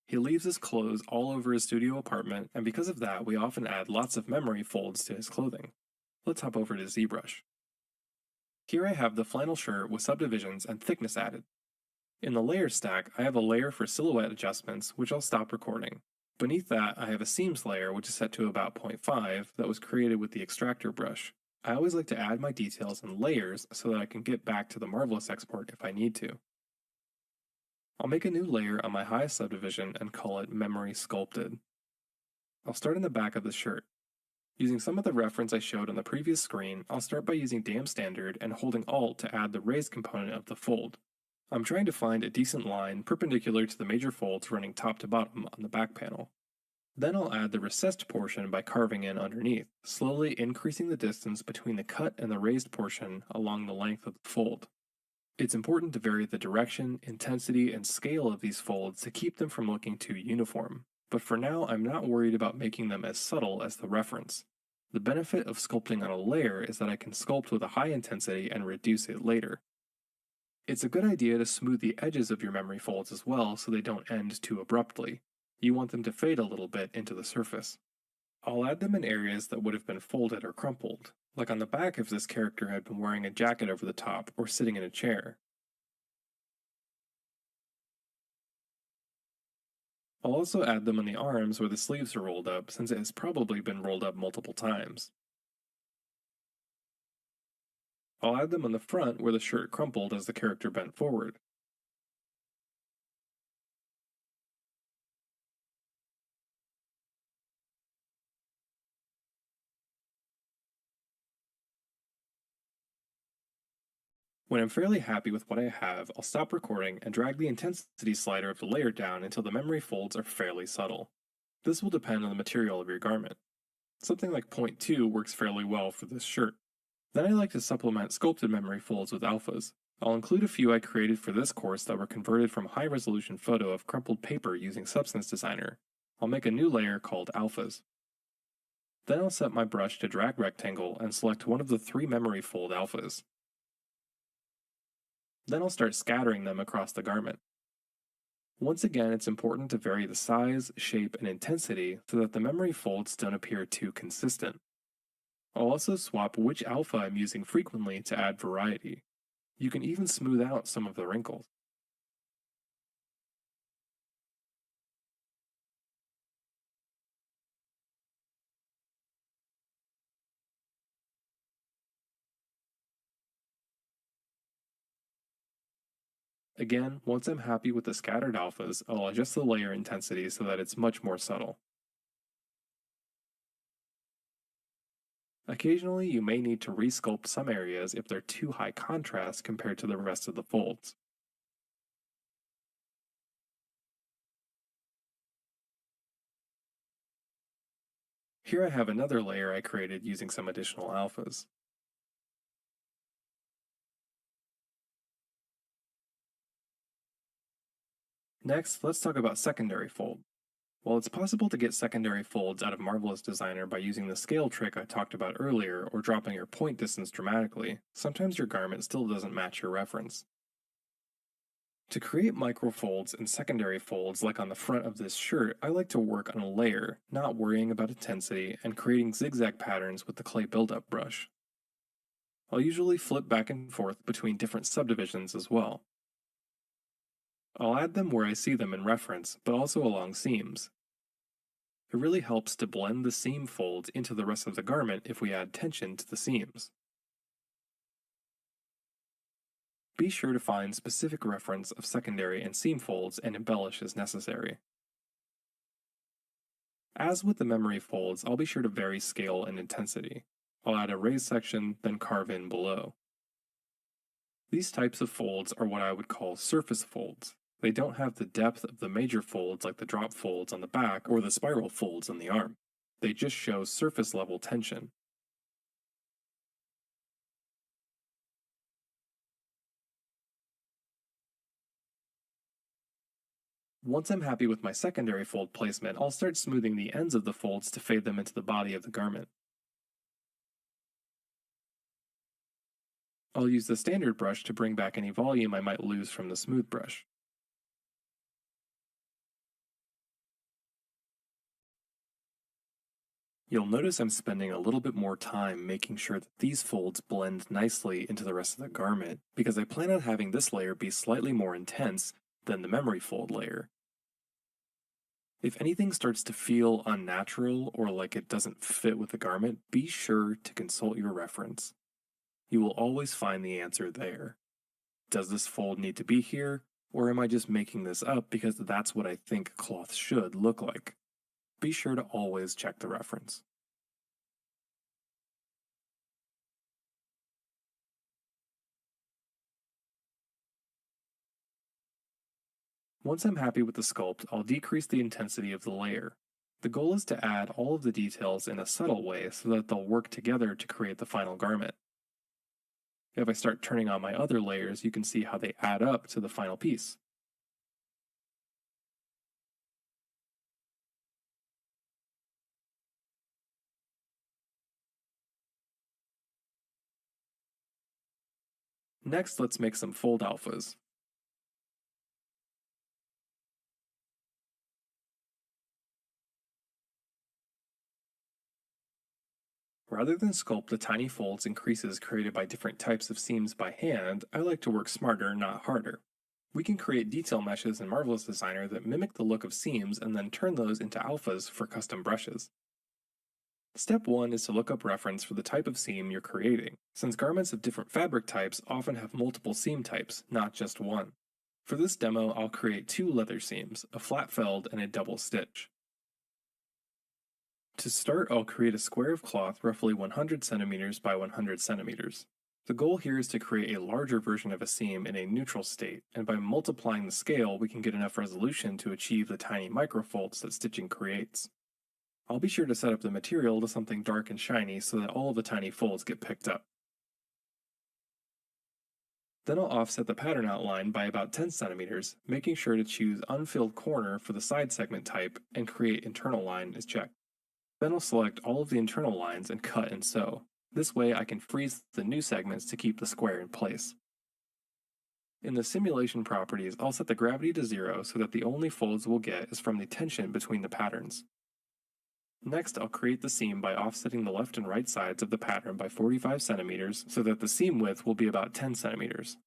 He leaves his clothes all over his studio apartment, and because of that, we often add lots of memory folds to his clothing. Let's hop over to ZBrush. Here I have the flannel shirt with subdivisions and thickness added. In the layer stack, I have a layer for silhouette adjustments, which I'll stop recording. Beneath that, I have a seams layer, which is set to about 0.5, that was created with the extractor brush. I always like to add my details in layers so that I can get back to the Marvelous export if I need to. I'll make a new layer on my highest subdivision and call it Memory Sculpted. I'll start in the back of the shirt. Using some of the reference I showed on the previous screen, I'll start by using Dam Standard and holding Alt to add the raised component of the fold. I'm trying to find a decent line perpendicular to the major folds running top to bottom on the back panel. Then I'll add the recessed portion by carving in underneath, slowly increasing the distance between the cut and the raised portion along the length of the fold. It's important to vary the direction, intensity, and scale of these folds to keep them from looking too uniform, but for now I'm not worried about making them as subtle as the reference. The benefit of sculpting on a layer is that I can sculpt with a high intensity and reduce it later. It's a good idea to smooth the edges of your memory folds as well so they don't end too abruptly. You want them to fade a little bit into the surface. I'll add them in areas that would have been folded or crumpled, like on the back if this character had been wearing a jacket over the top or sitting in a chair. I'll also add them on the arms where the sleeves are rolled up, since it has probably been rolled up multiple times. I'll add them on the front where the shirt crumpled as the character bent forward. When I'm fairly happy with what I have, I'll stop recording and drag the intensity slider of the layer down until the memory folds are fairly subtle. This will depend on the material of your garment. Something like 0.2 works fairly well for this shirt. Then I like to supplement sculpted memory folds with alphas. I'll include a few I created for this course that were converted from high-resolution photo of crumpled paper using Substance Designer. I'll make a new layer called alphas. Then I'll set my brush to drag rectangle and select one of the 3 memory fold alphas. Then I'll start scattering them across the garment. Once again, it's important to vary the size, shape, and intensity so that the memory folds don't appear too consistent. I'll also swap which alpha I'm using frequently to add variety. You can even smooth out some of the wrinkles. Again, once I'm happy with the scattered alphas, I'll adjust the layer intensity so that it's much more subtle. Occasionally, you may need to resculpt some areas if they're too high contrast compared to the rest of the folds. Here I have another layer I created using some additional alphas. Next, let's talk about secondary fold. While it's possible to get secondary folds out of Marvelous Designer by using the scale trick I talked about earlier or dropping your point distance dramatically, sometimes your garment still doesn't match your reference. To create microfolds and secondary folds like on the front of this shirt, I like to work on a layer, not worrying about intensity, and creating zigzag patterns with the clay buildup brush. I'll usually flip back and forth between different subdivisions as well. I'll add them where I see them in reference, but also along seams. It really helps to blend the seam folds into the rest of the garment if we add tension to the seams. Be sure to find specific reference of secondary and seam folds and embellish as necessary. As with the memory folds, I'll be sure to vary scale and intensity. I'll add a raised section, then carve in below. These types of folds are what I would call surface folds. They don't have the depth of the major folds like the drop folds on the back or the spiral folds on the arm. They just show surface level tension. Once I'm happy with my secondary fold placement, I'll start smoothing the ends of the folds to fade them into the body of the garment. I'll use the standard brush to bring back any volume I might lose from the smooth brush. You'll notice I'm spending a little bit more time making sure that these folds blend nicely into the rest of the garment, because I plan on having this layer be slightly more intense than the memory fold layer. If anything starts to feel unnatural or like it doesn't fit with the garment, be sure to consult your reference. You will always find the answer there. Does this fold need to be here, or am I just making this up because that's what I think cloth should look like? Be sure to always check the reference. Once I'm happy with the sculpt, I'll decrease the intensity of the layer. The goal is to add all of the details in a subtle way so that they'll work together to create the final garment. If I start turning on my other layers, you can see how they add up to the final piece. Next, let's make some fold alphas. Rather than sculpt the tiny folds and creases created by different types of seams by hand, I like to work smarter, not harder. We can create detail meshes in Marvelous Designer that mimic the look of seams and then turn those into alphas for custom brushes. Step 1 is to look up reference for the type of seam you're creating, since garments of different fabric types often have multiple seam types, not just one. For this demo, I'll create 2 leather seams, a flat felled and a double stitch. To start, I'll create a square of cloth roughly 100 centimeters by 100 centimeters. The goal here is to create a larger version of a seam in a neutral state, and by multiplying the scale, we can get enough resolution to achieve the tiny microfolds that stitching creates. I'll be sure to set up the material to something dark and shiny so that all of the tiny folds get picked up. Then I'll offset the pattern outline by about 10 centimeters, making sure to choose unfilled corner for the side segment type and create internal line is checked. Then I'll select all of the internal lines and cut and sew. This way I can freeze the new segments to keep the square in place. In the simulation properties, I'll set the gravity to 0 so that the only folds we'll get is from the tension between the patterns. Next, I'll create the seam by offsetting the left and right sides of the pattern by 45 centimeters so that the seam width will be about 10 centimeters.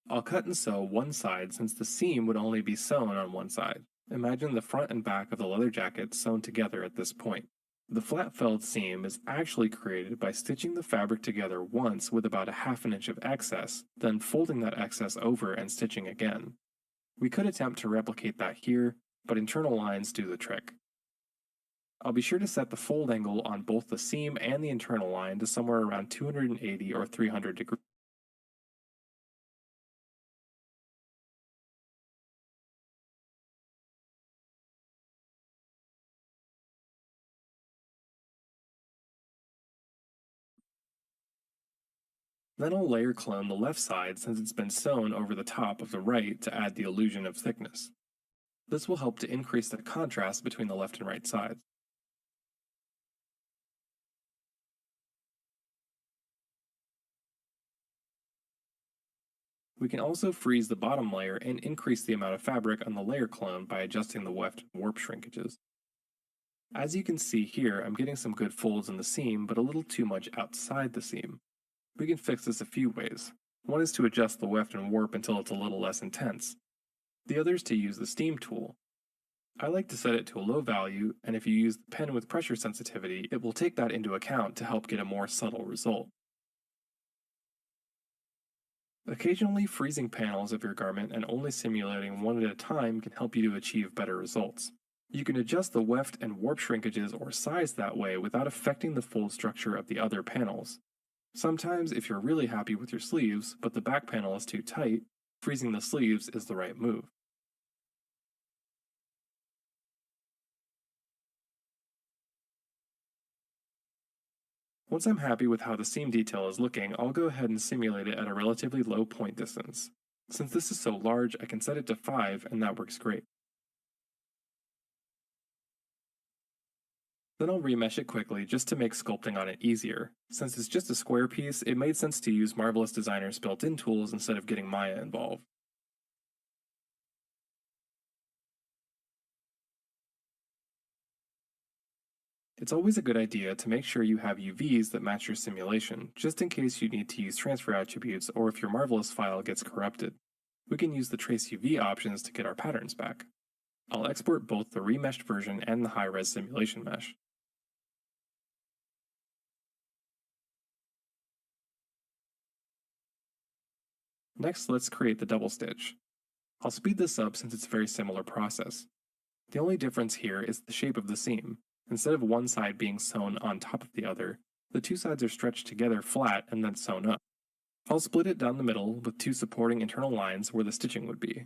I'll cut and sew one side since the seam would only be sewn on one side. Imagine the front and back of the leather jacket sewn together at this point. The flat felled seam is actually created by stitching the fabric together once with about a ½ inch of excess, then folding that excess over and stitching again. We could attempt to replicate that here, but internal lines do the trick. I'll be sure to set the fold angle on both the seam and the internal line to somewhere around 280 or 300 degrees. Then I'll layer clone the left side since it's been sewn over the top of the right to add the illusion of thickness. This will help to increase the contrast between the left and right sides. We can also freeze the bottom layer and increase the amount of fabric on the layer clone by adjusting the weft and warp shrinkages. As you can see here, I'm getting some good folds in the seam, but a little too much outside the seam. We can fix this a few ways. One is to adjust the weft and warp until it's a little less intense. The other is to use the steam tool. I like to set it to a low value, and if you use the pen with pressure sensitivity, it will take that into account to help get a more subtle result. Occasionally, freezing panels of your garment and only simulating one at a time can help you to achieve better results. You can adjust the weft and warp shrinkages or size that way without affecting the fold structure of the other panels. Sometimes, if you're really happy with your sleeves, but the back panel is too tight, freezing the sleeves is the right move. Once I'm happy with how the seam detail is looking, I'll go ahead and simulate it at a relatively low point distance. Since this is so large, I can set it to 5 and that works great. Then I'll remesh it quickly just to make sculpting on it easier. Since it's just a square piece, it made sense to use Marvelous Designer's built-in tools instead of getting Maya involved. It's always a good idea to make sure you have UVs that match your simulation, just in case you need to use transfer attributes or if your Marvelous file gets corrupted. We can use the Trace UV options to get our patterns back. I'll export both the remeshed version and the high-res simulation mesh. Next, let's create the double stitch. I'll speed this up since it's a very similar process. The only difference here is the shape of the seam. Instead of one side being sewn on top of the other, the two sides are stretched together flat and then sewn up. I'll split it down the middle with two supporting internal lines where the stitching would be.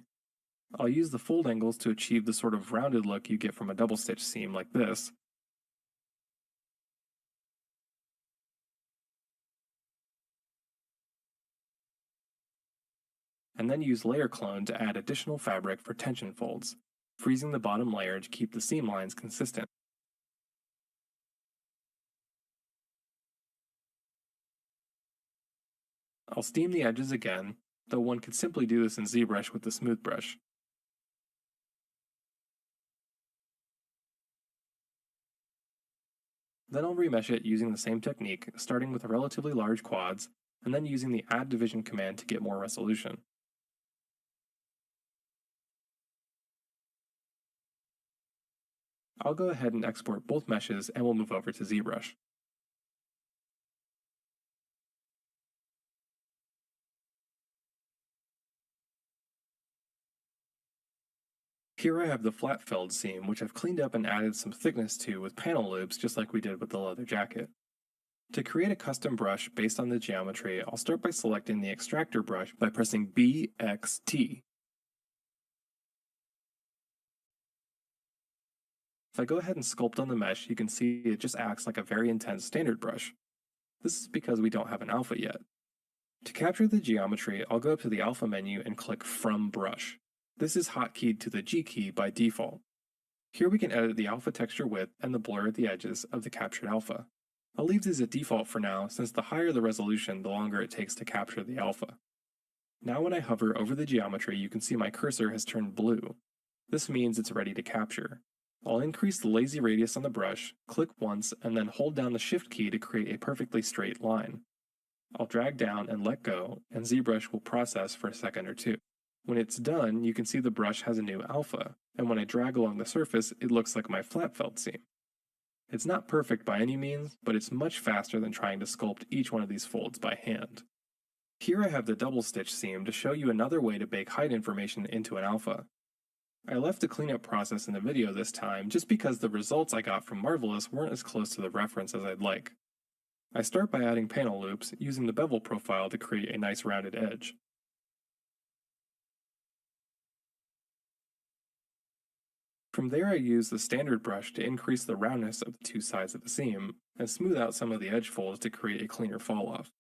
I'll use the fold angles to achieve the sort of rounded look you get from a double stitch seam like this. And then use layer clone to add additional fabric for tension folds, freezing the bottom layer to keep the seam lines consistent. I'll steam the edges again, though one could simply do this in ZBrush with the smooth brush. Then I'll remesh it using the same technique, starting with relatively large quads, and then using the Add Division command to get more resolution. I'll go ahead and export both meshes and we'll move over to ZBrush. Here I have the flat felled seam, which I've cleaned up and added some thickness to with panel loops just like we did with the leather jacket. To create a custom brush based on the geometry, I'll start by selecting the extractor brush by pressing BXT. If I go ahead and sculpt on the mesh, you can see it just acts like a very intense standard brush. This is because we don't have an alpha yet. To capture the geometry, I'll go up to the alpha menu and click From Brush. This is hotkeyed to the G key by default. Here we can edit the alpha texture width and the blur at the edges of the captured alpha. I'll leave these at default for now, since the higher the resolution, the longer it takes to capture the alpha. Now when I hover over the geometry, you can see my cursor has turned blue. This means it's ready to capture. I'll increase the lazy radius on the brush, click once, and then hold down the Shift key to create a perfectly straight line. I'll drag down and let go, and ZBrush will process for a second or two. When it's done, you can see the brush has a new alpha, and when I drag along the surface, it looks like my flat felt seam. It's not perfect by any means, but it's much faster than trying to sculpt each one of these folds by hand. Here I have the double stitch seam to show you another way to bake height information into an alpha. I left the cleanup process in the video this time just because the results I got from Marvelous weren't as close to the reference as I'd like. I start by adding panel loops, using the bevel profile to create a nice rounded edge. From there I use the standard brush to increase the roundness of the two sides of the seam, and smooth out some of the edge folds to create a cleaner fall-off.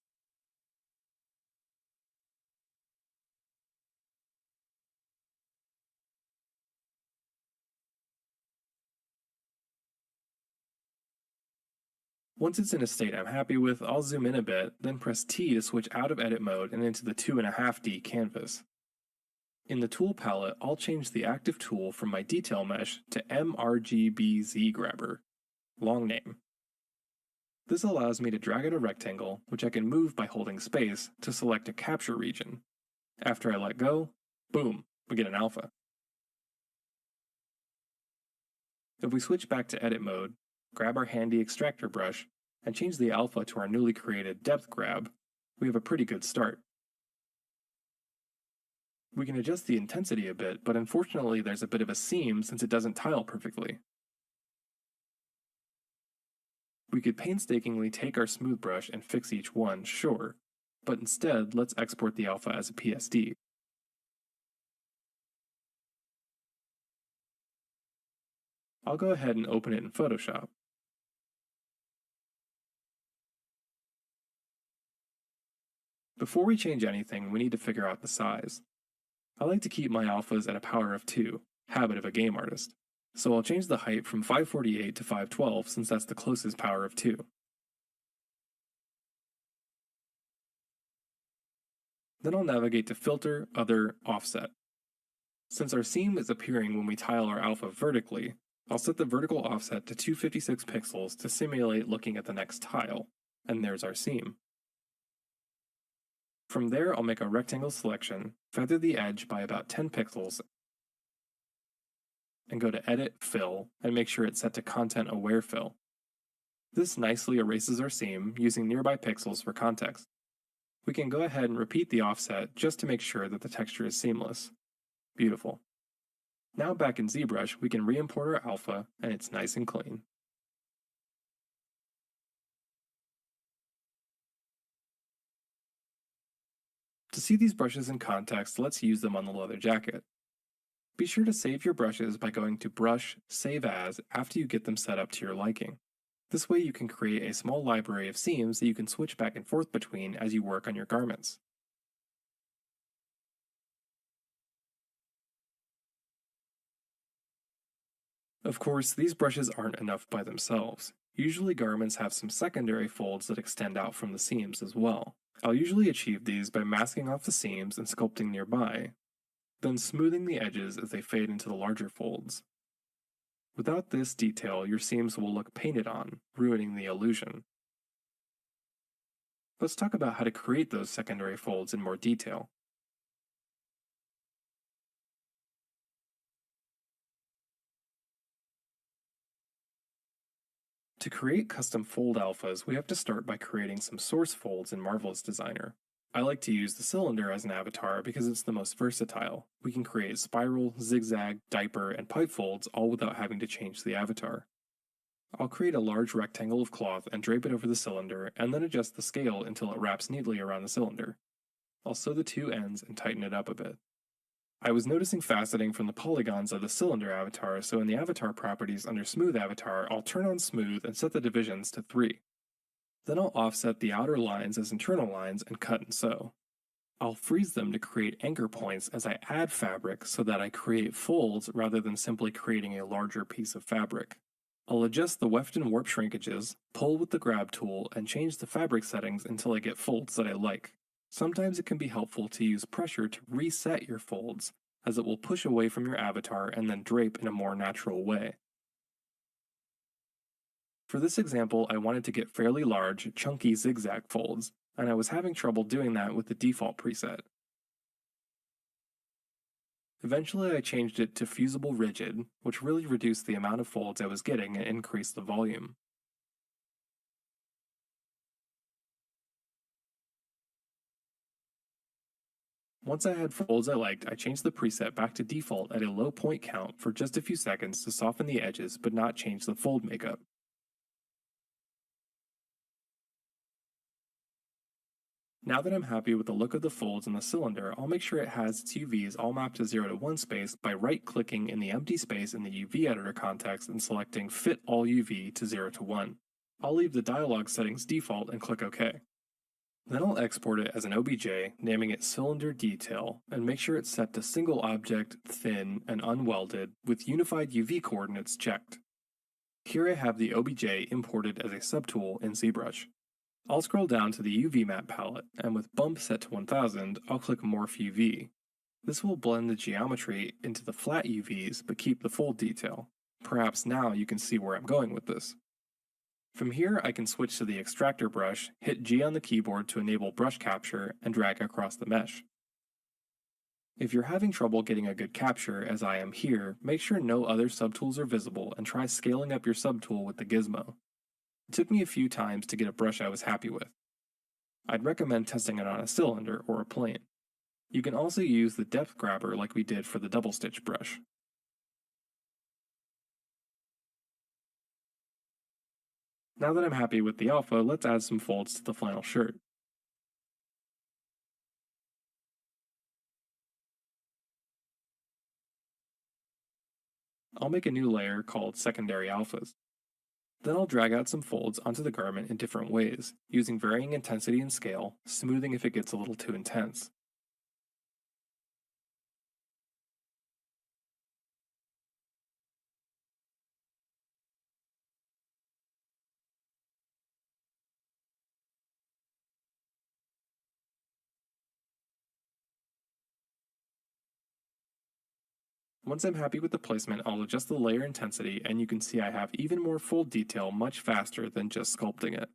Once it's in a state I'm happy with, I'll zoom in a bit, then press T to switch out of edit mode and into the 2.5D canvas. In the tool palette, I'll change the active tool from my detail mesh to MRGBZ Grabber. Long name. This allows me to drag out a rectangle, which I can move by holding space, to select a capture region. After I let go, boom, we get an alpha. If we switch back to edit mode, grab our handy extractor brush, and change the alpha to our newly created depth grab, we have a pretty good start. We can adjust the intensity a bit, but unfortunately there's a bit of a seam since it doesn't tile perfectly. We could painstakingly take our smooth brush and fix each one, sure, but instead let's export the alpha as a PSD. I'll go ahead and open it in Photoshop. Before we change anything, we need to figure out the size. I like to keep my alphas at a power of 2, habit of a game artist, so I'll change the height from 548 to 512 since that's the closest power of 2. Then I'll navigate to Filter, Other, Offset. Since our seam is appearing when we tile our alpha vertically, I'll set the vertical offset to 256 pixels to simulate looking at the next tile, and there's our seam. From there, I'll make a rectangle selection, feather the edge by about 10 pixels, and go to Edit, Fill, and make sure it's set to Content Aware Fill. This nicely erases our seam, using nearby pixels for context. We can go ahead and repeat the offset just to make sure that the texture is seamless. Beautiful. Now back in ZBrush, we can re-import our alpha, and it's nice and clean. To see these brushes in context, let's use them on the leather jacket. Be sure to save your brushes by going to Brush, Save As after you get them set up to your liking. This way you can create a small library of seams that you can switch back and forth between as you work on your garments. Of course, these brushes aren't enough by themselves. Usually garments have some secondary folds that extend out from the seams as well. I'll usually achieve these by masking off the seams and sculpting nearby, then smoothing the edges as they fade into the larger folds. Without this detail, your seams will look painted on, ruining the illusion. Let's talk about how to create those secondary folds in more detail. To create custom fold alphas, we have to start by creating some source folds in Marvelous Designer. I like to use the cylinder as an avatar because it's the most versatile. We can create spiral, zigzag, diaper, and pipe folds all without having to change the avatar. I'll create a large rectangle of cloth and drape it over the cylinder, and then adjust the scale until it wraps neatly around the cylinder. I'll sew the two ends and tighten it up a bit. I was noticing faceting from the polygons of the cylinder avatar, so in the avatar properties under Smooth Avatar, I'll turn on Smooth and set the divisions to 3. Then I'll offset the outer lines as internal lines and cut and sew. I'll freeze them to create anchor points as I add fabric so that I create folds rather than simply creating a larger piece of fabric. I'll adjust the weft and warp shrinkages, pull with the grab tool, and change the fabric settings until I get folds that I like. Sometimes it can be helpful to use pressure to reset your folds, as it will push away from your avatar and then drape in a more natural way. For this example, I wanted to get fairly large, chunky zigzag folds, and I was having trouble doing that with the default preset. Eventually I changed it to Fusible Rigid, which really reduced the amount of folds I was getting and increased the volume. Once I had folds I liked, I changed the preset back to default at a low point count for just a few seconds to soften the edges but not change the fold makeup. Now that I'm happy with the look of the folds in the cylinder, I'll make sure it has its UVs all mapped to 0 to 1 space by right-clicking in the empty space in the UV editor context and selecting Fit All UV to 0 to 1. I'll leave the dialog settings default and click OK. Then I'll export it as an OBJ, naming it Cylinder Detail, and make sure it's set to Single Object, Thin, and Unwelded, with Unified UV coordinates checked. Here I have the OBJ imported as a subtool in ZBrush. I'll scroll down to the UV map palette, and with bump set to 1000, I'll click Morph UV. This will blend the geometry into the flat UVs but keep the fold detail. Perhaps now you can see where I'm going with this. From here I can switch to the extractor brush, hit G on the keyboard to enable brush capture, and drag across the mesh. If you're having trouble getting a good capture, as I am here, make sure no other subtools are visible and try scaling up your subtool with the gizmo. It took me a few times to get a brush I was happy with. I'd recommend testing it on a cylinder or a plane. You can also use the depth grabber like we did for the double stitch brush. Now that I'm happy with the alpha, let's add some folds to the flannel shirt. I'll make a new layer called Secondary Alphas. Then I'll drag out some folds onto the garment in different ways, using varying intensity and scale, smoothing if it gets a little too intense. Once I'm happy with the placement, I'll adjust the layer intensity, and you can see I have even more fold detail much faster than just sculpting it.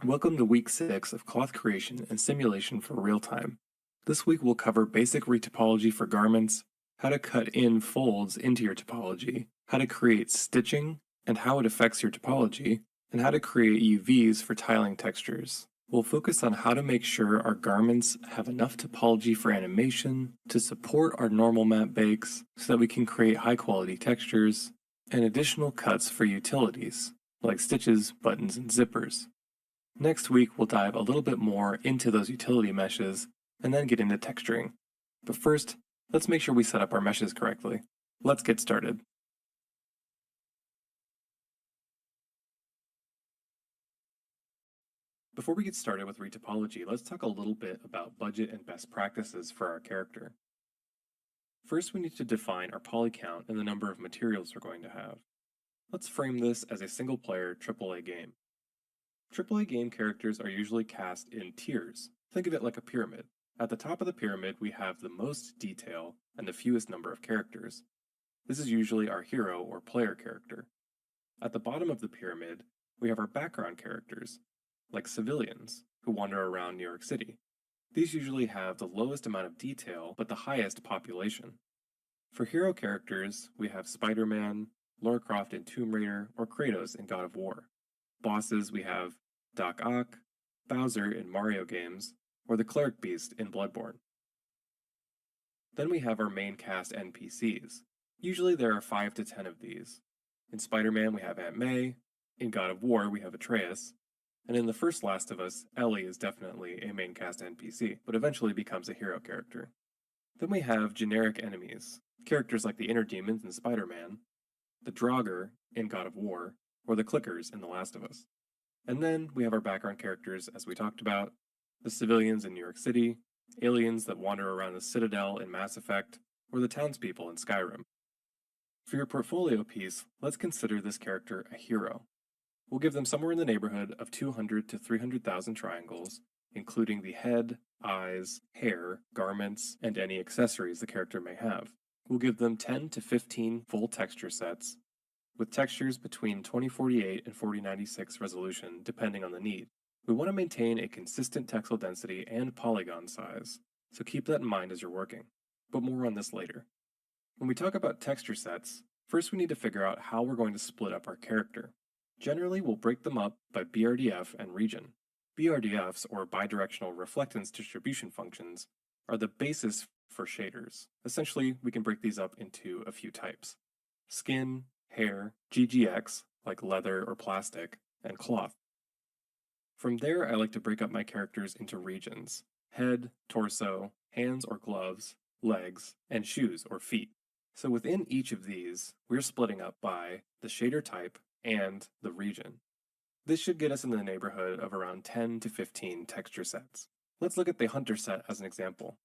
Welcome to week 6 of cloth creation and simulation for real time. This week we'll cover basic retopology for garments, how to cut in folds into your topology, how to create stitching and how it affects your topology, and how to create UVs for tiling textures. We'll focus on how to make sure our garments have enough topology for animation to support our normal map bakes so that we can create high quality textures, and additional cuts for utilities, like stitches, buttons, and zippers. Next week, we'll dive a little bit more into those utility meshes and then get into texturing. But first, let's make sure we set up our meshes correctly. Let's get started. Before we get started with retopology, let's talk a little bit about budget and best practices for our character. First, we need to define our poly count and the number of materials we're going to have. Let's frame this as a single-player AAA game. AAA game characters are usually cast in tiers. Think of it like a pyramid. At the top of the pyramid, we have the most detail and the fewest number of characters. This is usually our hero or player character. At the bottom of the pyramid, we have our background characters, like civilians who wander around New York City. These usually have the lowest amount of detail but the highest population. For hero characters, we have Spider-Man, Lara Croft in Tomb Raider, or Kratos in God of War. Bosses, we have Doc Ock, Bowser in Mario games, or the Cleric Beast in Bloodborne. Then we have our main cast NPCs. Usually there are 5 to 10 of these. In Spider-Man we have Aunt May, in God of War we have Atreus, and in the first Last of Us, Ellie is definitely a main cast NPC, but eventually becomes a hero character. Then we have generic enemies, characters like the Inner Demons in Spider-Man, the Draugr in God of War, or the Clickers in The Last of Us. And then we have our background characters, as we talked about, the civilians in New York City, aliens that wander around the Citadel in Mass Effect, or the townspeople in Skyrim. For your portfolio piece, let's consider this character a hero. We'll give them somewhere in the neighborhood of 200 to 300,000 triangles, including the head, eyes, hair, garments, and any accessories the character may have. We'll give them 10 to 15 full texture sets, with textures between 2048 and 4096 resolution depending on the need. We want to maintain a consistent pixel density and polygon size, so keep that in mind as you're working, but more on this later. When we talk about texture sets, first we need to figure out how we're going to split up our character. Generally, we'll break them up by BRDF and region. BRDFs, or bidirectional reflectance distribution functions, are the basis for shaders. Essentially, we can break these up into a few types: skin, hair, GGX, like leather or plastic, and cloth. From there, I like to break up my characters into regions: head, torso, hands or gloves, legs, and shoes or feet. So within each of these, we're splitting up by the shader type and the region. This should get us in the neighborhood of around 10 to 15 texture sets. Let's look at the hunter set as an example.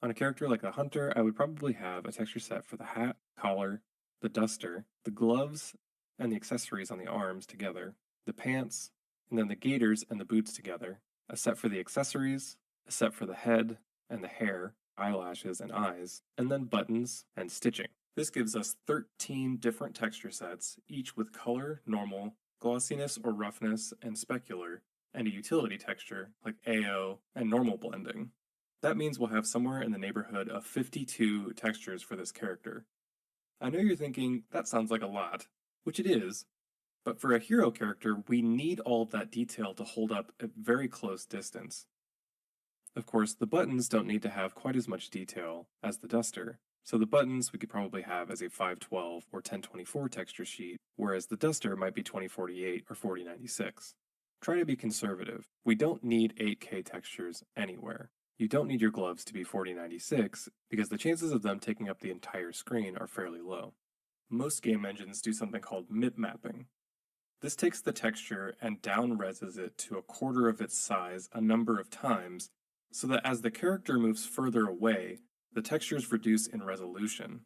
On a character like the hunter, I would probably have a texture set for the hat, collar, the duster, the gloves, and the accessories on the arms together, the pants, and then the gaiters and the boots together, a set for the accessories, a set for the head and the hair, eyelashes and eyes, and then buttons and stitching. This gives us 13 different texture sets, each with color, normal, glossiness or roughness, and specular, and a utility texture like AO and normal blending. That means we'll have somewhere in the neighborhood of 52 textures for this character. I know you're thinking, that sounds like a lot, which it is, but for a hero character, we need all of that detail to hold up at very close distance. Of course, the buttons don't need to have quite as much detail as the duster, so the buttons we could probably have as a 512 or 1024 texture sheet, whereas the duster might be 2048 or 4096. Try to be conservative. We don't need 8K textures anywhere. You don't need your gloves to be 4096 because the chances of them taking up the entire screen are fairly low. Most game engines do something called MIP mapping. This takes the texture and down-reses it to a quarter of its size a number of times, so that as the character moves further away, the textures reduce in resolution.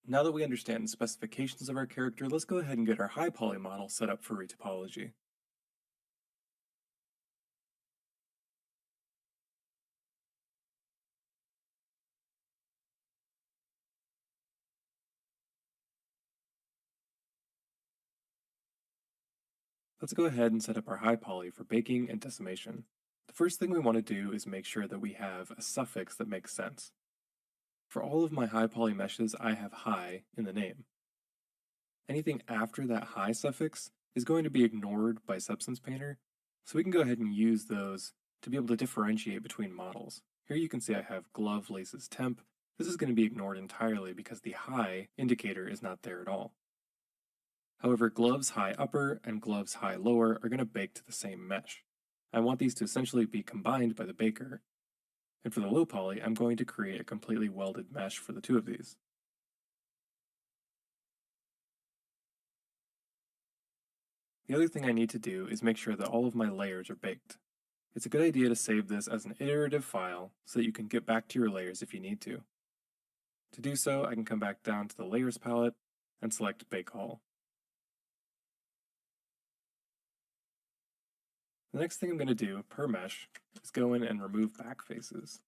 Now that we understand the specifications of our character, let's go ahead and get our high poly model set up for retopology. Let's go ahead and set up our high poly for baking and decimation. The first thing we want to do is make sure that we have a suffix that makes sense. For all of my high poly meshes, I have high in the name. Anything after that high suffix is going to be ignored by Substance Painter, so we can go ahead and use those to be able to differentiate between models. Here you can see I have glove laces temp. This is going to be ignored entirely because the high indicator is not there at all. However, gloves high upper and gloves high lower are going to bake to the same mesh. I want these to essentially be combined by the baker. And for the low poly, I'm going to create a completely welded mesh for the two of these. The other thing I need to do is make sure that all of my layers are baked. It's a good idea to save this as an iterative file so that you can get back to your layers if you need to. To do so, I can come back down to the Layers palette and select Bake All. The next thing I'm going to do, per mesh, is go in and remove back faces.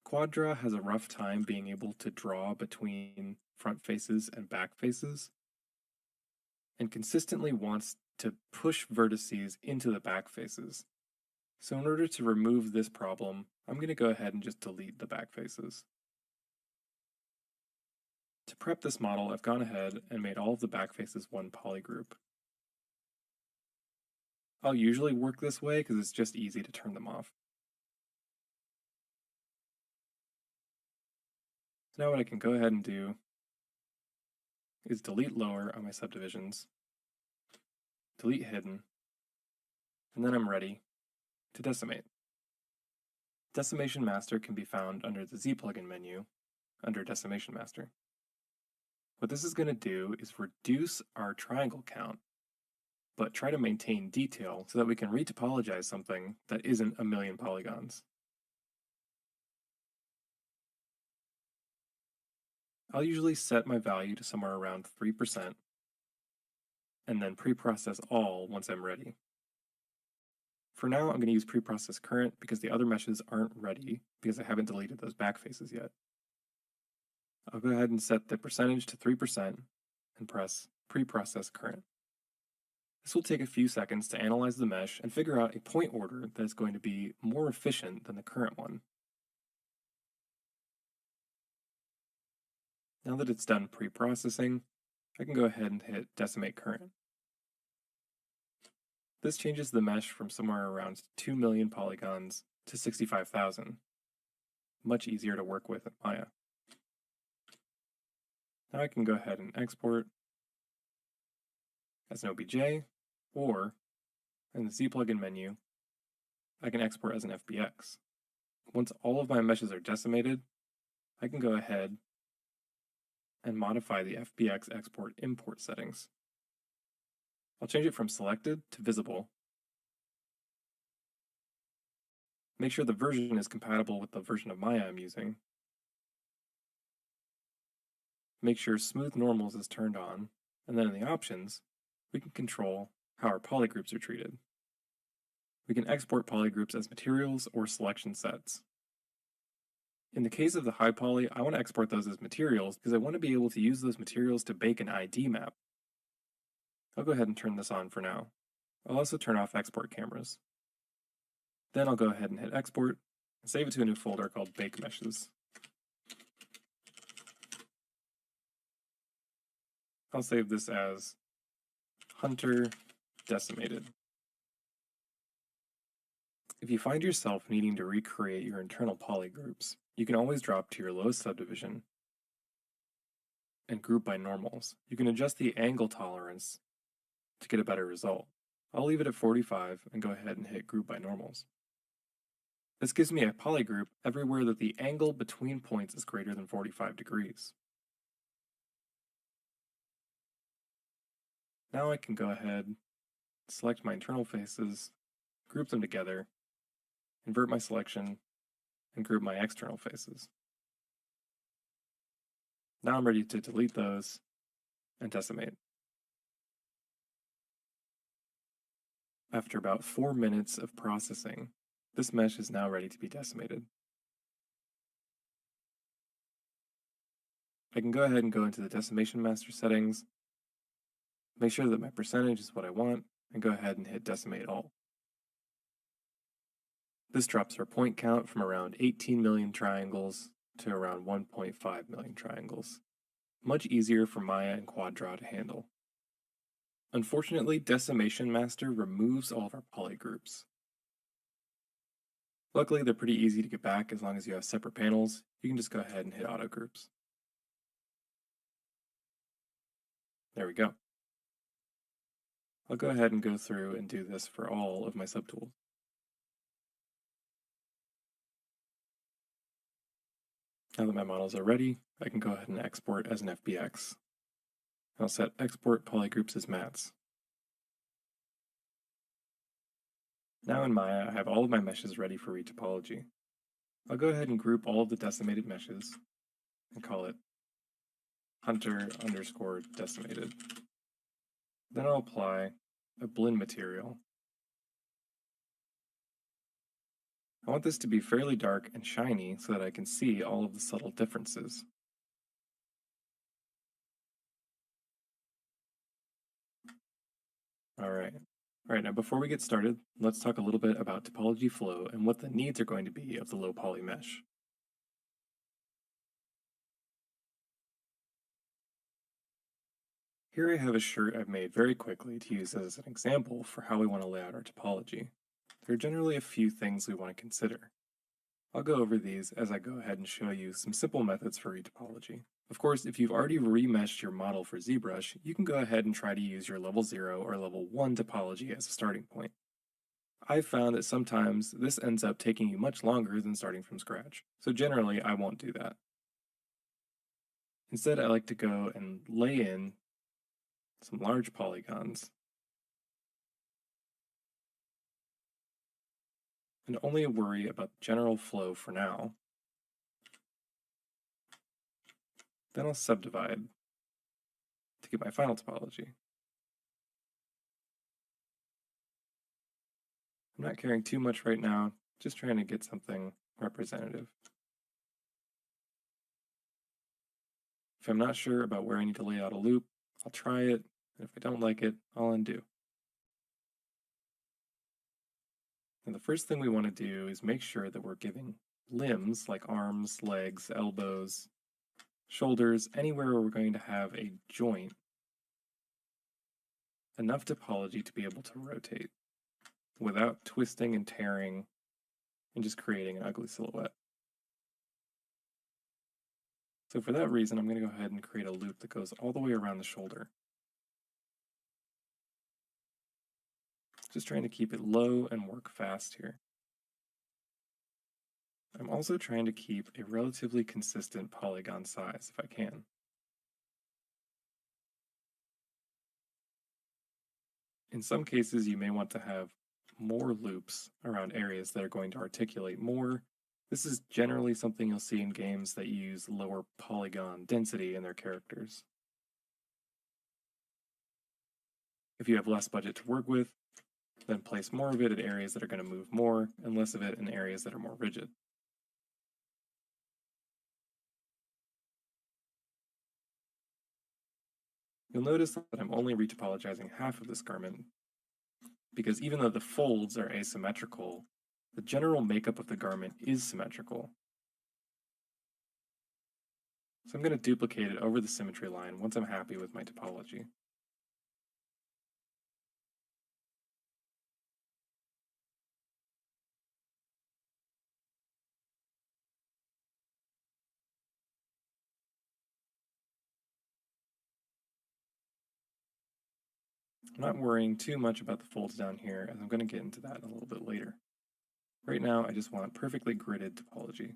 Quadra has a rough time being able to draw between front faces and back faces, and consistently wants to push vertices into the back faces. So in order to remove this problem, I'm going to go ahead and just delete the back faces. To prep this model, I've gone ahead and made all of the back faces one polygroup. I'll usually work this way because it's just easy to turn them off. Now what I can go ahead and do is delete lower on my subdivisions, delete hidden, and then I'm ready to decimate. Decimation Master can be found under the Z plugin menu under Decimation Master. What this is going to do is reduce our triangle count, but try to maintain detail so that we can retopologize something that isn't a million polygons. I'll usually set my value to somewhere around 3% and then preprocess all once I'm ready. For now, I'm going to use preprocess current because the other meshes aren't ready because I haven't deleted those back faces yet. I'll go ahead and set the percentage to 3% and press preprocess current. This will take a few seconds to analyze the mesh and figure out a point order that is going to be more efficient than the current one. Now that it's done pre-processing, I can go ahead and hit Decimate Current. This changes the mesh from somewhere around 2 million polygons to 65,000. Much easier to work with in Maya. Now I can go ahead and export as an OBJ, or in the Z plugin menu, I can export as an FBX. Once all of my meshes are decimated, I can go ahead and modify the FBX export import settings. I'll change it from selected to visible. Make sure the version is compatible with the version of Maya I'm using. Make sure smooth normals is turned on, and then in the options, we can control how our polygroups are treated. We can export polygroups as materials or selection sets. In the case of the high poly, I want to export those as materials because I want to be able to use those materials to bake an ID map. I'll go ahead and turn this on for now. I'll also turn off export cameras. Then I'll go ahead and hit export and save it to a new folder called Bake Meshes. I'll save this as Hunter Decimated. If you find yourself needing to recreate your internal polygroups, you can always drop to your lowest subdivision and group by normals. You can adjust the angle tolerance to get a better result. I'll leave it at 45 and go ahead and hit group by normals. This gives me a polygroup everywhere that the angle between points is greater than 45 degrees. Now I can go ahead, select my internal faces, group them together, invert my selection, and group my external faces. Now I'm ready to delete those and decimate. After about 4 minutes of processing, this mesh is now ready to be decimated. I can go ahead and go into the Decimation Master settings, make sure that my percentage is what I want, and go ahead and hit Decimate All. This drops our point count from around 18 million triangles to around 1.5 million triangles. Much easier for Maya and QuadDraw to handle. Unfortunately, Decimation Master removes all of our polygroups. Luckily, they're pretty easy to get back as long as you have separate panels. You can just go ahead and hit Auto Groups. There we go. I'll go ahead and go through and do this for all of my subtools. Now that my models are ready, I can go ahead and export as an FBX. I'll set export polygroups as mats. Now in Maya, I have all of my meshes ready for retopology. I'll go ahead and group all of the decimated meshes and call it Hunter_decimated. Then I'll apply a blend material. I want this to be fairly dark and shiny so that I can see all of the subtle differences. Alright, now before we get started, let's talk a little bit about topology flow and what the needs are going to be of the low poly mesh. Here I have a shirt I've made very quickly to use as an example for how we want to lay out our topology. There are generally a few things we want to consider. I'll go over these as I go ahead and show you some simple methods for retopology. Of course, if you've already remeshed your model for ZBrush, you can go ahead and try to use your level 0 or level 1 topology as a starting point. I've found that sometimes this ends up taking you much longer than starting from scratch, so generally I won't do that. Instead, I like to go and lay in some large polygons and only worry about the general flow for now. Then I'll subdivide to get my final topology. I'm not caring too much right now, just trying to get something representative. If I'm not sure about where I need to lay out a loop, I'll try it, and if I don't like it, I'll undo. And the first thing we want to do is make sure that we're giving limbs like arms, legs, elbows, shoulders, anywhere where we're going to have a joint, enough topology to be able to rotate without twisting and tearing and just creating an ugly silhouette. So for that reason, I'm going to go ahead and create a loop that goes all the way around the shoulder. Just trying to keep it low and work fast here. I'm also trying to keep a relatively consistent polygon size if I can. In some cases, you may want to have more loops around areas that are going to articulate more. This is generally something you'll see in games that use lower polygon density in their characters. If you have less budget to work with, then place more of it at areas that are going to move more and less of it in areas that are more rigid. You'll notice that I'm only retopologizing half of this garment because even though the folds are asymmetrical, the general makeup of the garment is symmetrical. So I'm going to duplicate it over the symmetry line once I'm happy with my topology. I'm not worrying too much about the folds down here, as I'm going to get into that a little bit later. Right now, I just want perfectly gridded topology.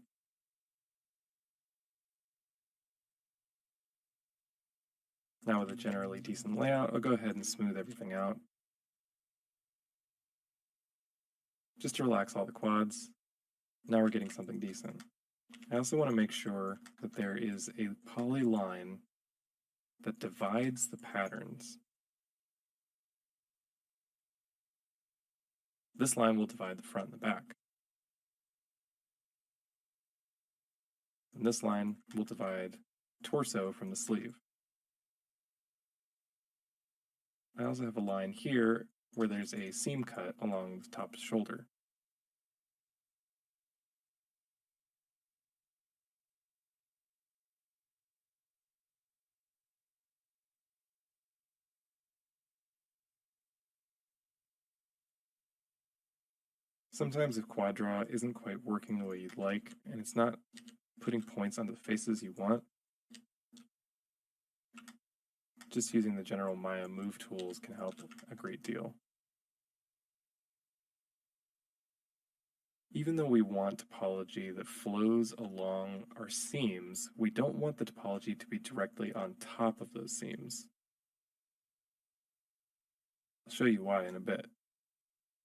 Now with a generally decent layout, I'll go ahead and smooth everything out, just to relax all the quads. Now we're getting something decent. I also want to make sure that there is a poly line that divides the patterns. This line will divide the front and the back. And this line will divide torso from the sleeve. I also have a line here where there's a seam cut along the top shoulder. Sometimes if quad draw isn't quite working the way you'd like, and it's not putting points on the faces you want, just using the general Maya move tools can help a great deal. Even though we want topology that flows along our seams, we don't want the topology to be directly on top of those seams. I'll show you why in a bit.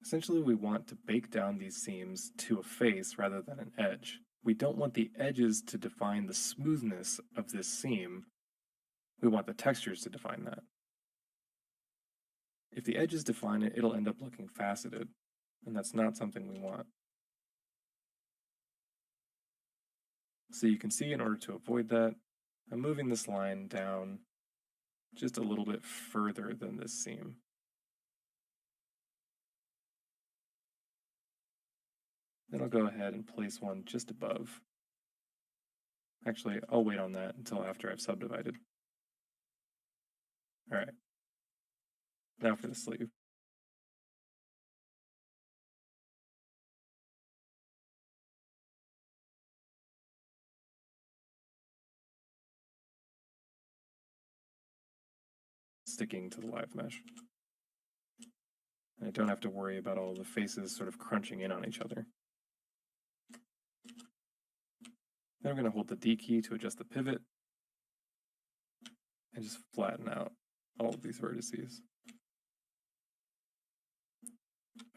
Essentially, we want to bake down these seams to a face rather than an edge. We don't want the edges to define the smoothness of this seam. We want the textures to define that. If the edges define it, it'll end up looking faceted, and that's not something we want. So you can see in order to avoid that, I'm moving this line down just a little bit further than this seam. Then I'll go ahead and place one just above. Actually, I'll wait on that until after I've subdivided. All right, now for the sleeve. sticking to the live mesh. And I don't have to worry about all the faces sort of crunching in on each other. Then I'm going to hold the D key to adjust the pivot and just flatten out all of these vertices.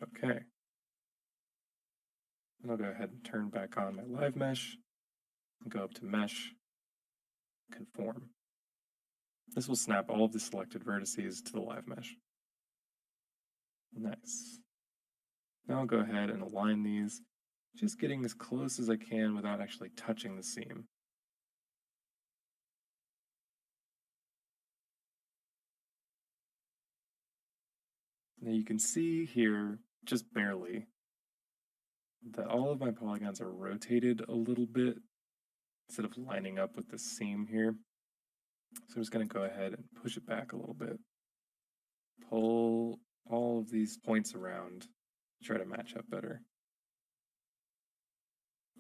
Okay. And I'll go ahead and turn back on my live mesh and go up to Mesh, Conform. This will snap all of the selected vertices to the live mesh. Nice. Now I'll go ahead and align these, just getting as close as I can without actually touching the seam. Now you can see here, just barely, that all of my polygons are rotated a little bit instead of lining up with the seam here. So I'm just going to go ahead and push it back a little bit. Pull all of these points around, try to match up better.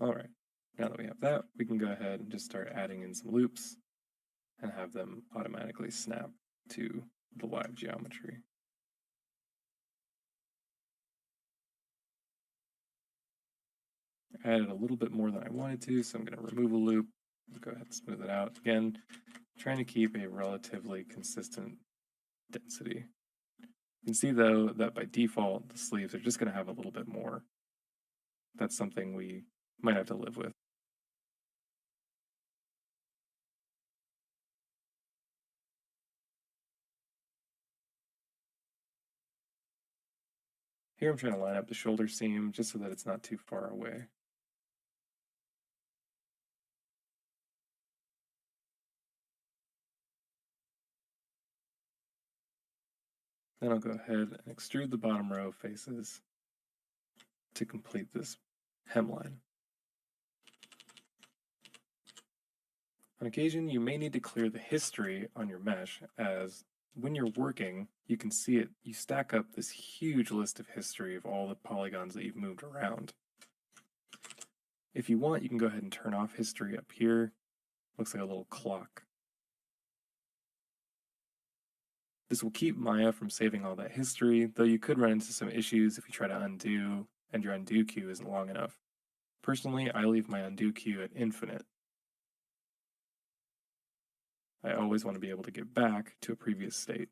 All right, now that we have that, we can go ahead and just start adding in some loops and have them automatically snap to the live geometry. I added a little bit more than I wanted to, so I'm going to remove a loop. Go ahead and smooth it out. Again, trying to keep a relatively consistent density. You can see though that by default, the sleeves are just going to have a little bit more. That's something we might have to live with. Here I'm trying to line up the shoulder seam just so that it's not too far away. Then I'll go ahead and extrude the bottom row faces to complete this hemline. On occasion, you may need to clear the history on your mesh, as when you're working, you can see it, you stack up this huge list of history of all the polygons that you've moved around. If you want, you can go ahead and turn off history up here. Looks like a little clock. This will keep Maya from saving all that history, though you could run into some issues if you try to undo and your undo queue isn't long enough. Personally, I leave my undo queue at infinite. I always want to be able to get back to a previous state.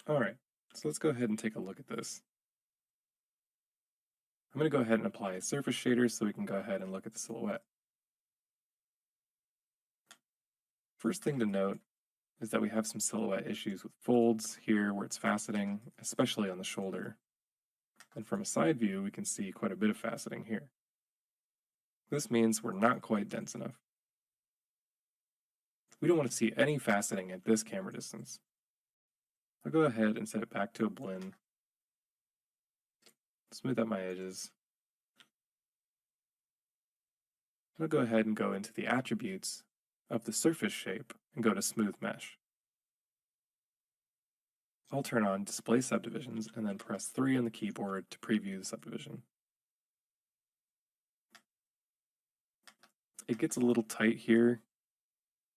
All right, so let's go ahead and take a look at this. I'm going to go ahead and apply a surface shader so we can go ahead and look at the silhouette. First thing to note is that we have some silhouette issues with folds here where it's faceting, especially on the shoulder. And from a side view, we can see quite a bit of faceting here. This means we're not quite dense enough. We don't want to see any faceting at this camera distance. I'll go ahead and set it back to a blend. Smooth out my edges. I'll go ahead and go into the attributes of the surface shape and go to Smooth Mesh. I'll turn on Display Subdivisions and then press 3 on the keyboard to preview the subdivision. It gets a little tight here,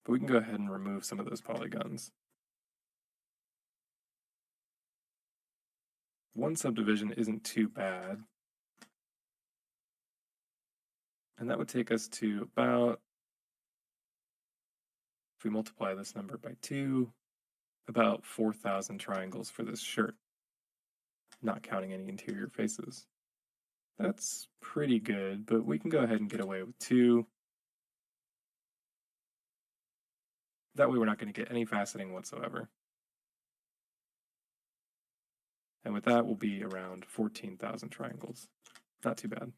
but we can go ahead and remove some of those polygons. One subdivision isn't too bad. And that would take us to about, if we multiply this number by 2, about 4,000 triangles for this shirt, not counting any interior faces. That's pretty good, but we can go ahead and get away with 2. That way we're not going to get any faceting whatsoever. And with that, we'll be around 14,000 triangles. Not too bad.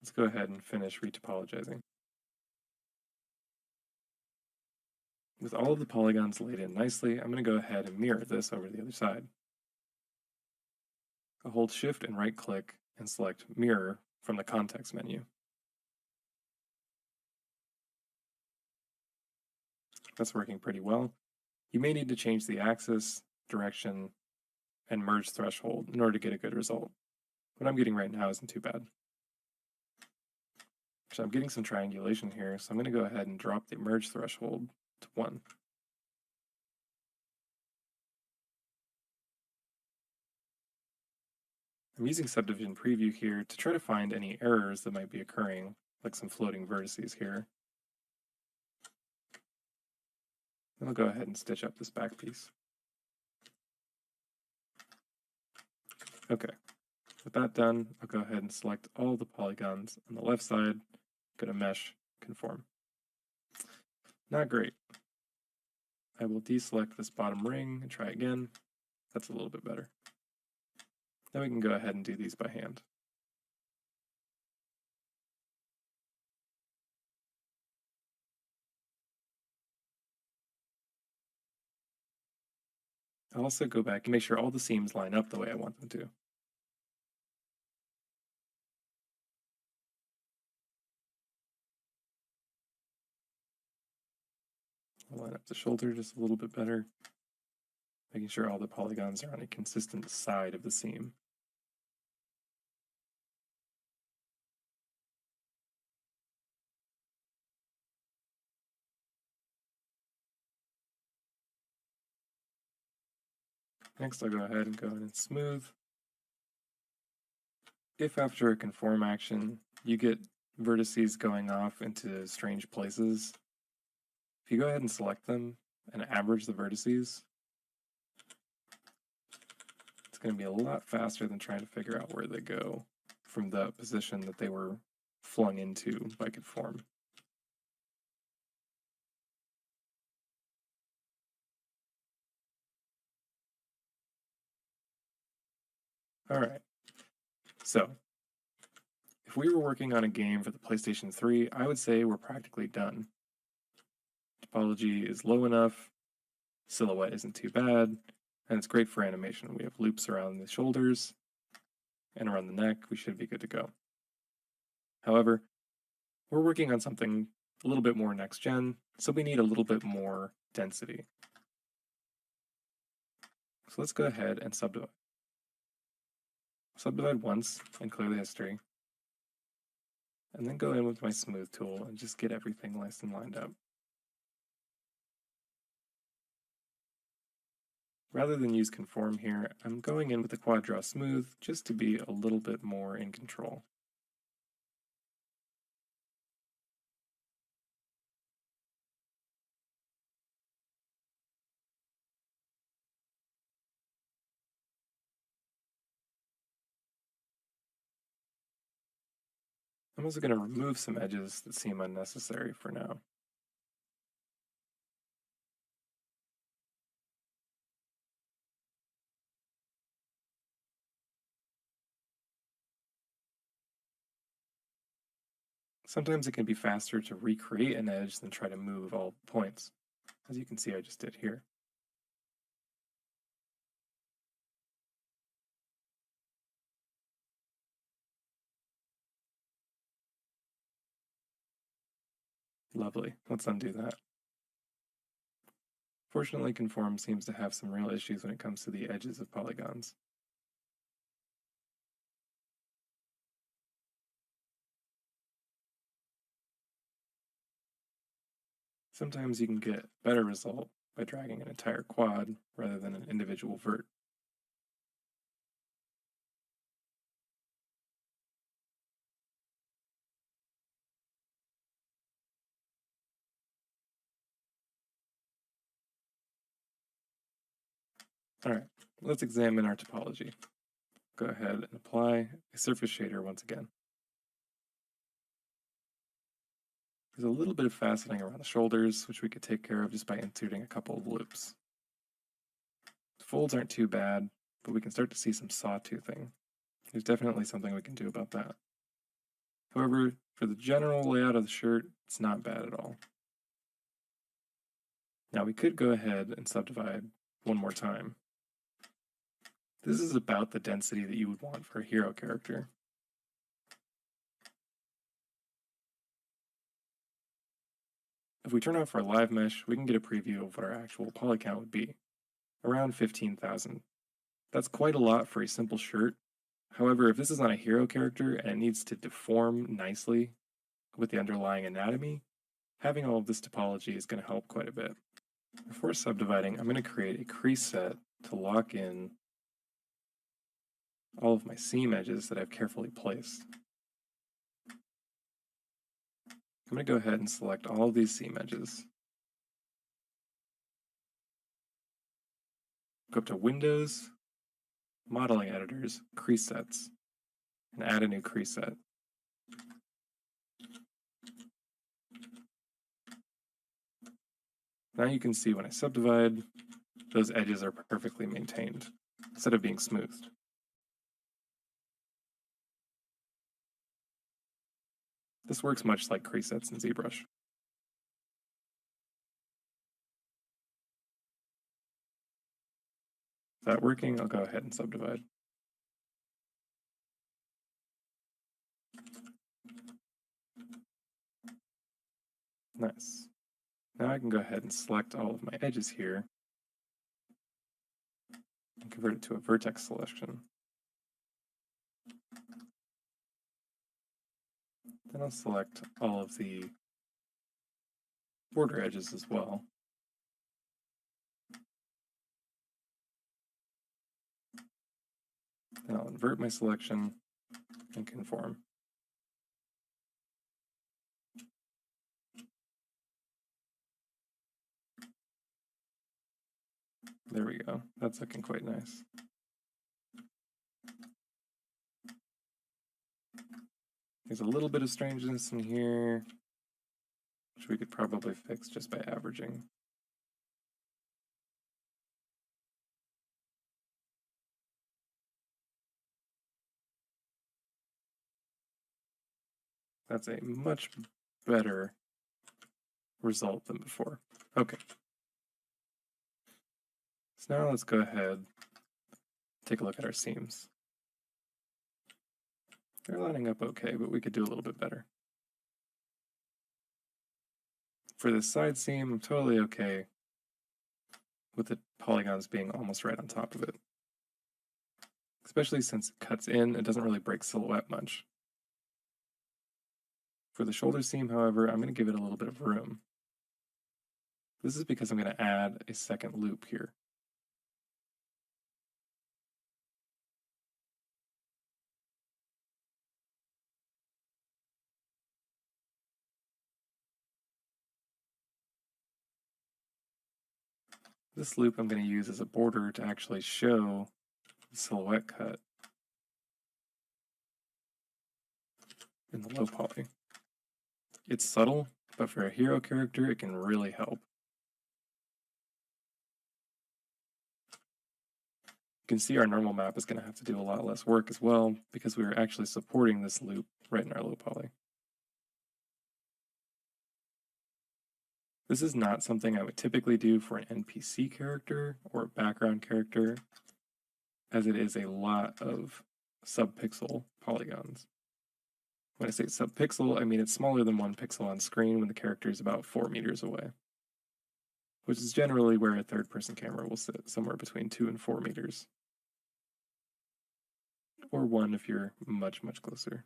Let's go ahead and finish retopologizing. With all of the polygons laid in nicely, I'm going to go ahead and mirror this over the other side. I'll hold Shift and right click and select Mirror from the context menu. That's working pretty well. You may need to change the axis, direction, and merge threshold in order to get a good result. What I'm getting right now isn't too bad. So I'm getting some triangulation here, so I'm going to go ahead and drop the merge threshold to 1. I'm using Subdivision Preview here to try to find any errors that might be occurring, like some floating vertices here. And I'll go ahead and stitch up this back piece. Okay, with that done, I'll go ahead and select all the polygons on the left side, go to Mesh, Conform. Not great. I will deselect this bottom ring and try again. That's a little bit better. Then we can go ahead and do these by hand. I'll also go back and make sure all the seams line up the way I want them to. I'll line up the shoulder just a little bit better, making sure all the polygons are on a consistent side of the seam. Next, I'll go ahead and go in and smooth. If after a conform action, you get vertices going off into strange places, if you go ahead and select them and average the vertices, it's going to be a lot faster than trying to figure out where they go from the position that they were flung into by conform. All right, so if we were working on a game for the PlayStation 3, I would say we're practically done. Topology is low enough, silhouette isn't too bad, and it's great for animation. We have loops around the shoulders and around the neck. We should be good to go. However, we're working on something a little bit more next gen, so we need a little bit more density. So let's go ahead and subdivide. Subdivide once and clear the history, and then go in with my smooth tool and just get everything nice and lined up. Rather than use conform here, I'm going in with the quad draw smooth just to be a little bit more in control. I'm also going to remove some edges that seem unnecessary for now. Sometimes it can be faster to recreate an edge than try to move all points, as you can see I just did here. Lovely, let's undo that. Fortunately, conform seems to have some real issues when it comes to the edges of polygons. Sometimes you can get a better result by dragging an entire quad rather than an individual vert. Alright, let's examine our topology. Go ahead and apply a surface shader once again. There's a little bit of faceting around the shoulders, which we could take care of just by inserting a couple of loops. The folds aren't too bad, but we can start to see some sawtoothing. There's definitely something we can do about that. However, for the general layout of the shirt, it's not bad at all. Now we could go ahead and subdivide one more time. This is about the density that you would want for a hero character. If we turn off our live mesh, we can get a preview of what our actual poly count would be, around 15,000. That's quite a lot for a simple shirt. However, if this is on a hero character and it needs to deform nicely with the underlying anatomy, having all of this topology is going to help quite a bit. Before subdividing, I'm going to create a crease set to lock in all of my seam edges that I've carefully placed. I'm going to go ahead and select all of these seam edges. Go up to Windows, Modeling Editors, Crease Sets, and add a new crease set. Now you can see when I subdivide, those edges are perfectly maintained, instead of being smoothed. This works much like crease sets in ZBrush. Is that working? I'll go ahead and subdivide. Nice. Now I can go ahead and select all of my edges here and convert it to a vertex selection. Then I'll select all of the border edges as well. Then I'll invert my selection and conform. There we go. That's looking quite nice. There's a little bit of strangeness in here, which we could probably fix just by averaging. That's a much better result than before. Okay. So now let's go ahead, take a look at our seams. They're lining up okay, but we could do a little bit better. For this side seam, I'm totally okay with the polygons being almost right on top of it. Especially since it cuts in, it doesn't really break silhouette much. For the shoulder seam, however, I'm going to give it a little bit of room. This is because I'm going to add a second loop here. This loop I'm going to use as a border to actually show the silhouette cut in the low poly. It's subtle, but for a hero character, it can really help. You can see our normal map is going to have to do a lot less work as well, because we are actually supporting this loop right in our low poly. This is not something I would typically do for an NPC character or a background character, as it is a lot of subpixel polygons. When I say subpixel, I mean it's smaller than 1 pixel on screen when the character is about 4 meters away, which is generally where a third-person camera will sit, somewhere between 2 and 4 meters. Or 1 if you're much, much closer.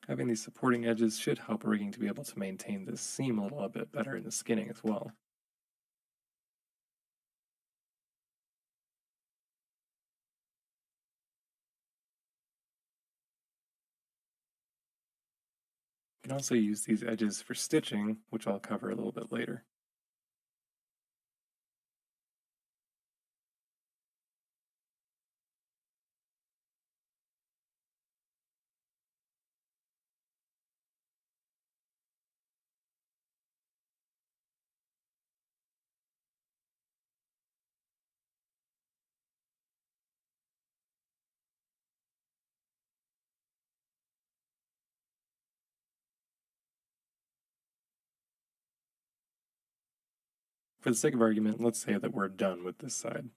Having these supporting edges should help rigging to be able to maintain this seam a little bit better in the skinning as well. You can also use these edges for stitching, which I'll cover a little bit later. For the sake of argument, let's say that we're done with this side.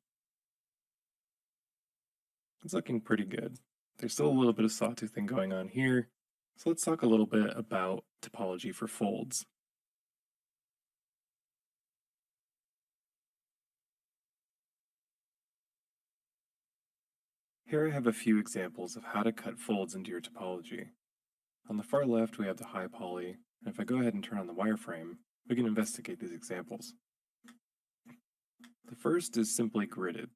It's looking pretty good. There's still a little bit of sawtoothing going on here, so let's talk a little bit about topology for folds. Here I have a few examples of how to cut folds into your topology. On the far left we have the high poly, and if I go ahead and turn on the wireframe, we can investigate these examples. The first is simply gridded.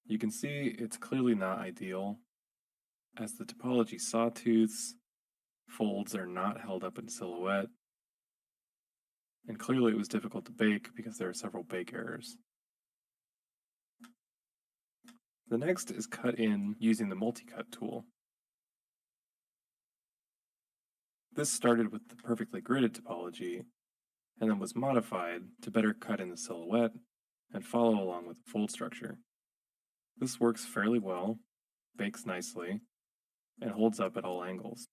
You can see it's clearly not ideal, as the topology sawtooths, folds are not held up in silhouette, and clearly it was difficult to bake because there are several bake errors. The next is cut in using the multi-cut tool. This started with the perfectly gridded topology, and then was modified to better cut in the silhouette and follow along with the fold structure. This works fairly well, bakes nicely, and holds up at all angles.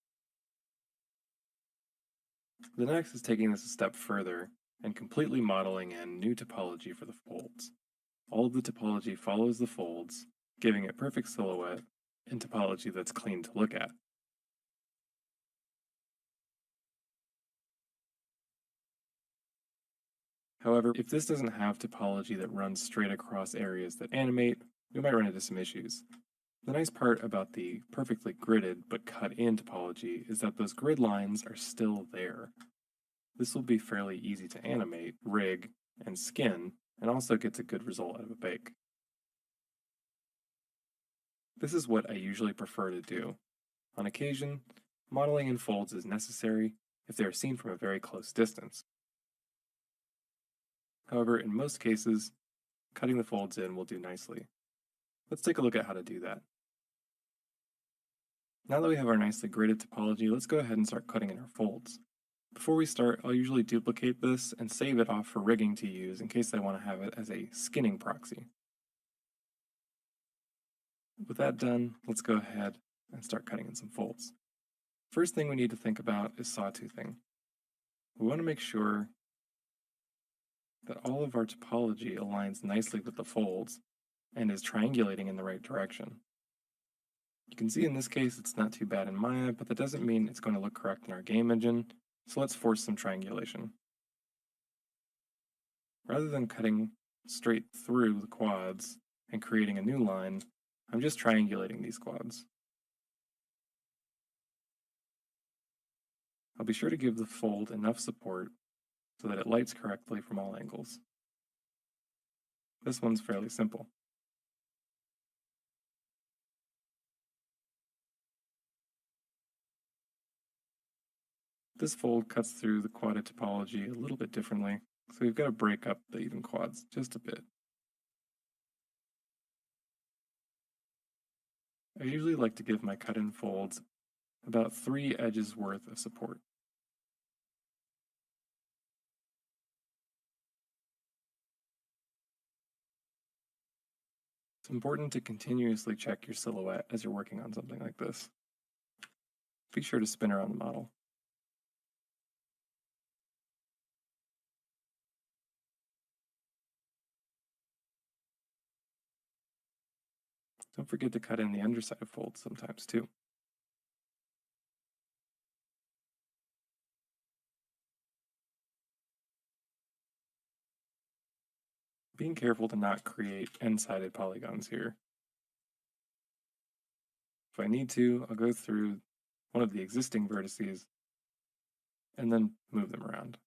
The next is taking this a step further and completely modeling in new topology for the folds. All of the topology follows the folds, giving it perfect silhouette and topology that's clean to look at. However, if this doesn't have topology that runs straight across areas that animate, we might run into some issues. The nice part about the perfectly gridded but cut in topology is that those grid lines are still there. This will be fairly easy to animate, rig, and skin, and also gets a good result out of a bake. This is what I usually prefer to do. On occasion, modeling in folds is necessary if they are seen from a very close distance. However, in most cases, cutting the folds in will do nicely. Let's take a look at how to do that. Now that we have our nicely gridded topology, let's go ahead and start cutting in our folds. Before we start, I'll usually duplicate this and save it off for rigging to use in case I want to have it as a skinning proxy. With that done, let's go ahead and start cutting in some folds. First thing we need to think about is sawtoothing. We want to make sure that all of our topology aligns nicely with the folds and is triangulating in the right direction. You can see in this case it's not too bad in Maya, but that doesn't mean it's going to look correct in our game engine, so let's force some triangulation. Rather than cutting straight through the quads and creating a new line, I'm just triangulating these quads. I'll be sure to give the fold enough support so that it lights correctly from all angles. This one's fairly simple. This fold cuts through the quadded topology a little bit differently, so we've got to break up the even quads just a bit. I usually like to give my cut-in folds about 3 edges worth of support. It's important to continuously check your silhouette as you're working on something like this. Be sure to spin around the model. Don't forget to cut in the underside of folds sometimes too. Being careful to not create end-sided polygons here. If I need to, I'll go through one of the existing vertices and then move them around.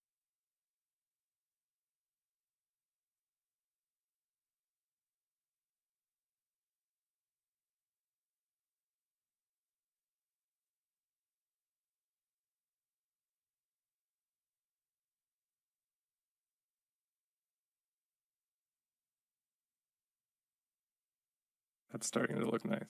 That's starting to look nice.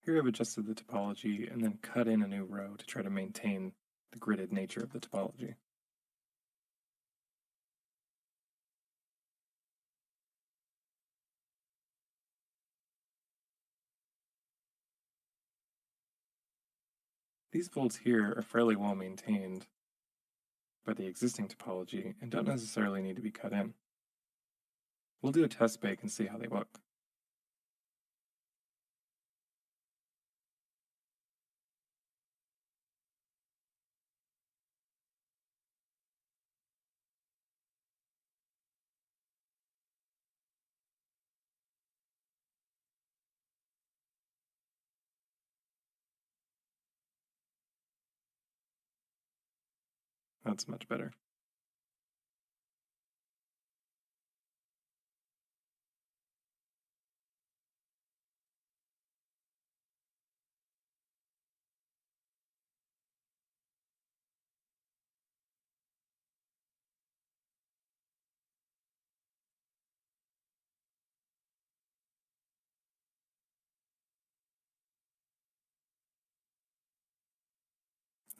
Here I've adjusted the topology and then cut in a new row to try to maintain the gridded nature of the topology. These folds here are fairly well maintained by the existing topology and don't necessarily need to be cut in. We'll do a test bake and see how they look. That's much better.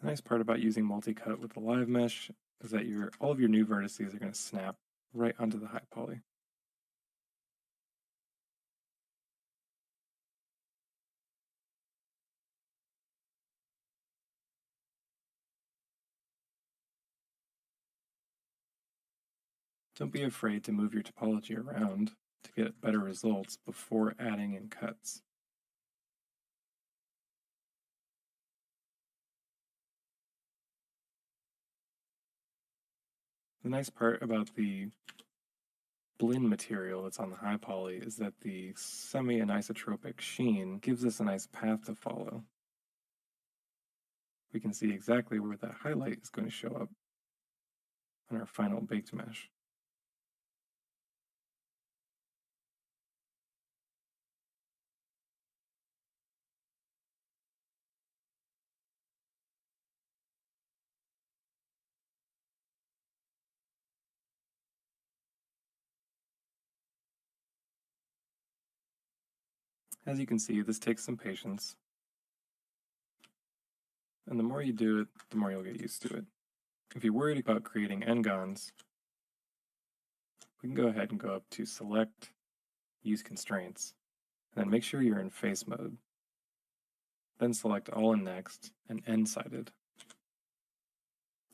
The nice part about using multi-cut with the live mesh is that all of your new vertices are going to snap right onto the high poly. Don't be afraid to move your topology around to get better results before adding in cuts. The nice part about the blend material that's on the high poly is that the semi-anisotropic sheen gives us a nice path to follow. We can see exactly where that highlight is going to show up on our final baked mesh. As you can see, this takes some patience. And the more you do it, the more you'll get used to it. If you're worried about creating n-gons, we can go ahead and go up to Select, Use Constraints, and then make sure you're in face mode. Then select All in Next and N-sided.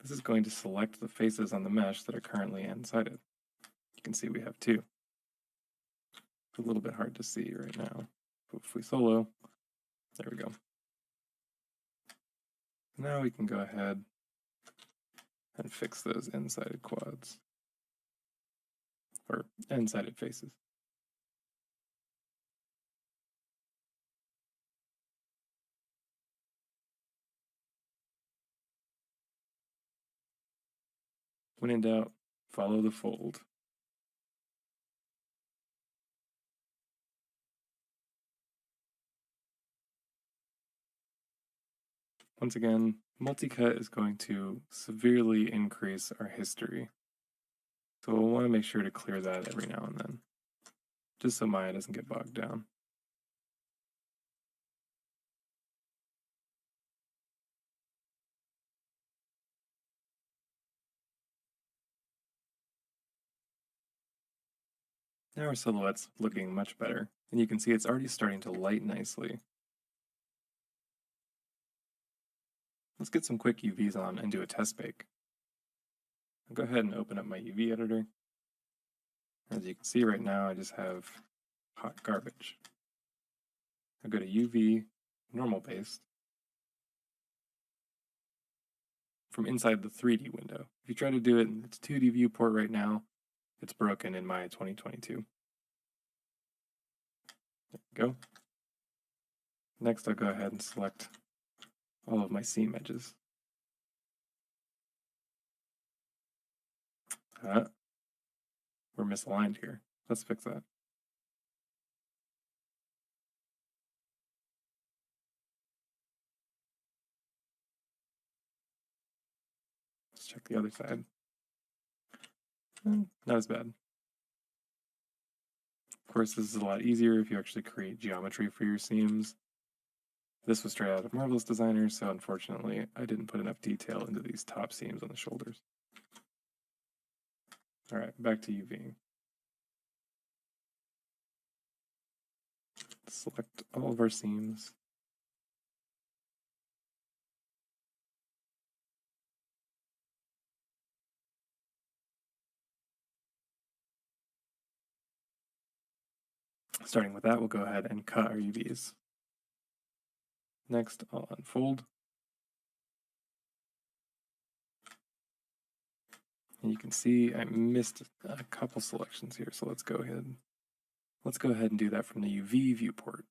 This is going to select the faces on the mesh that are currently n-sided. You can see we have two. It's a little bit hard to see right now. But if we solo, there we go. Now we can go ahead and fix those n-sided quads, or n-sided faces. When in doubt, follow the fold. Once again, multi-cut is going to severely increase our history. So we'll want to make sure to clear that every now and then, just so Maya doesn't get bogged down. Now our silhouette's looking much better, and you can see it's already starting to light nicely. Let's get some quick UVs on and do a test bake. I'll go ahead and open up my UV editor. As you can see right now, I just have hot garbage. I'll go to UV, normal based, from inside the 3D window. If you try to do it in its 2D viewport right now, it's broken in Maya 2022. There we go. Next, I'll go ahead and select all of my seam edges. We're misaligned here. Let's fix that. Let's check the other side. Not as bad. Of course, this is a lot easier if you actually create geometry for your seams This was straight out of Marvelous Designer, so unfortunately I didn't put enough detail into these top seams on the shoulders. All right, back to UVing. Select all of our seams. Starting with that, we'll go ahead and cut our UVs. Next, I'll unfold. And you can see I missed a couple selections here, so let's go ahead and do that from the UV viewport.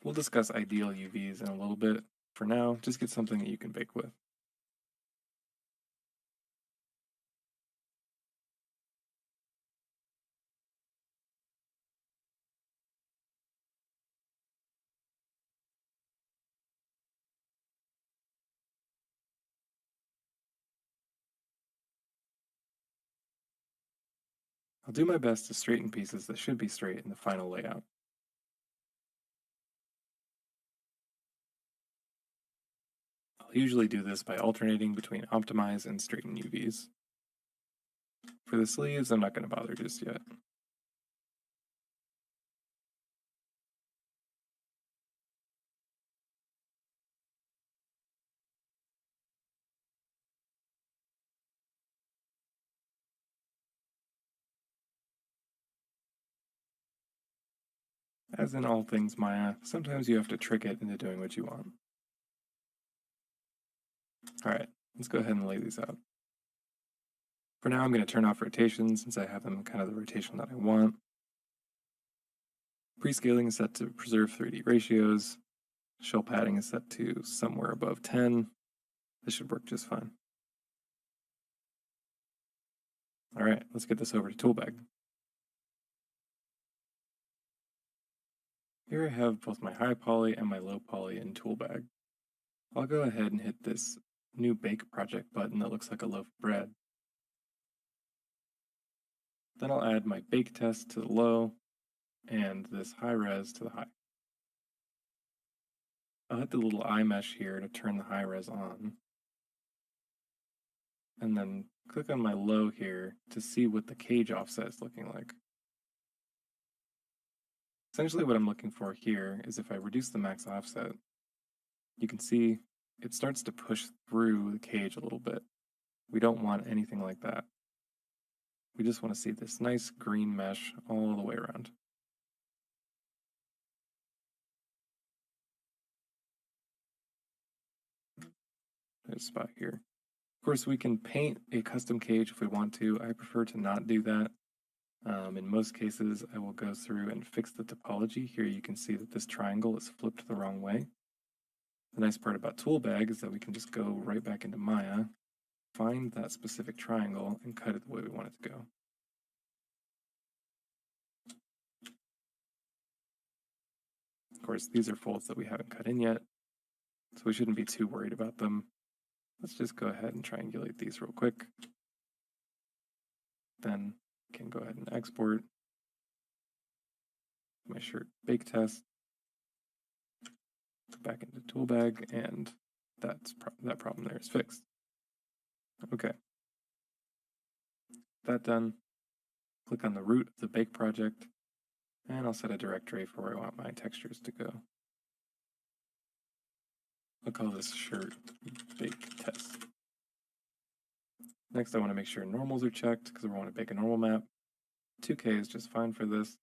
We'll discuss ideal UVs in a little bit. For now, just get something that you can bake with. I'll do my best to straighten pieces that should be straight in the final layout. I'll usually do this by alternating between optimize and straighten UVs. For the sleeves, I'm not going to bother just yet. As in all things Maya, sometimes you have to trick it into doing what you want. Alright, let's go ahead and lay these out. For now, I'm going to turn off rotation since I have them kind of the rotation that I want. Prescaling is set to preserve 3D ratios. Shell padding is set to somewhere above 10. This should work just fine. Alright, let's get this over to Toolbag. Here I have both my high poly and my low poly in Toolbag. I'll go ahead and hit this new bake project button that looks like a loaf of bread. Then I'll add my bake test to the low and this high res to the high. I'll hit the little eye mesh here to turn the high res on. And then click on my low here to see what the cage offset is looking like. Essentially what I'm looking for here is if I reduce the max offset, you can see it starts to push through the cage a little bit. We don't want anything like that. We just want to see this nice green mesh all the way around. There's a spot here. Of course, we can paint a custom cage if we want to. I prefer to not do that. In most cases, I will go through and fix the topology. Here you can see that this triangle is flipped the wrong way. The nice part about Toolbag is that we can just go right back into Maya, find that specific triangle, and cut it the way we want it to go. Of course, these are folds that we haven't cut in yet, so we shouldn't be too worried about them. Let's just go ahead and triangulate these real quick. Then I can go ahead and export my shirt bake test back into Toolbag, and that problem there is fixed. Okay. That done, click on the root of the bake project, and I'll set a directory for where I want my textures to go. I'll call this shirt bake test. Next, I want to make sure normals are checked because we want to bake a normal map. 2K is just fine for this.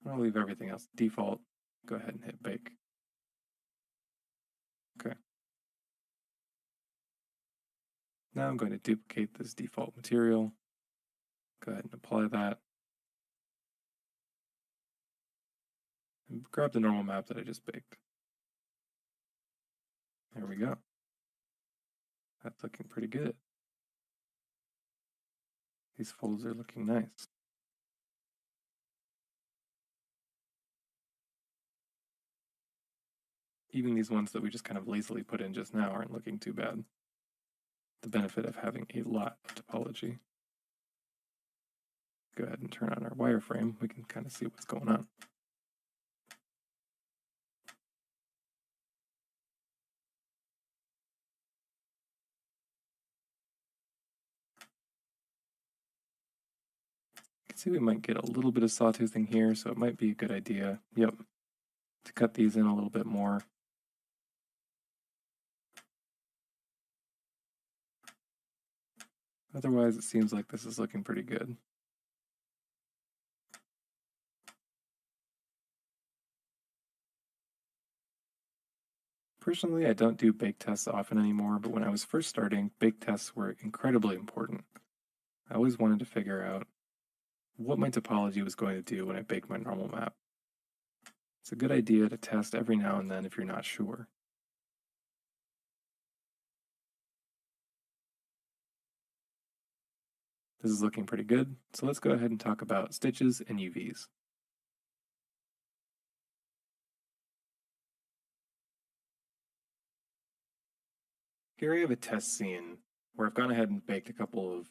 I'll leave everything else default. Go ahead and hit bake. Okay. Now I'm going to duplicate this default material. Go ahead and apply that. And grab the normal map that I just baked. There we go. That's looking pretty good. These folds are looking nice. Even these ones that we just kind of lazily put in just now aren't looking too bad. The benefit of having a lot of topology. Go ahead and turn on our wireframe. We can kind of see what's going on. You can see we might get a little bit of sawtoothing here, so it might be a good idea, yep, to cut these in a little bit more. Otherwise, it seems like this is looking pretty good. Personally, I don't do bake tests often anymore, but when I was first starting, bake tests were incredibly important. I always wanted to figure out what my topology was going to do when I baked my normal map. It's a good idea to test every now and then if you're not sure. This is looking pretty good, so let's go ahead and talk about stitches and UVs. Here I have a test scene where I've gone ahead and baked a couple of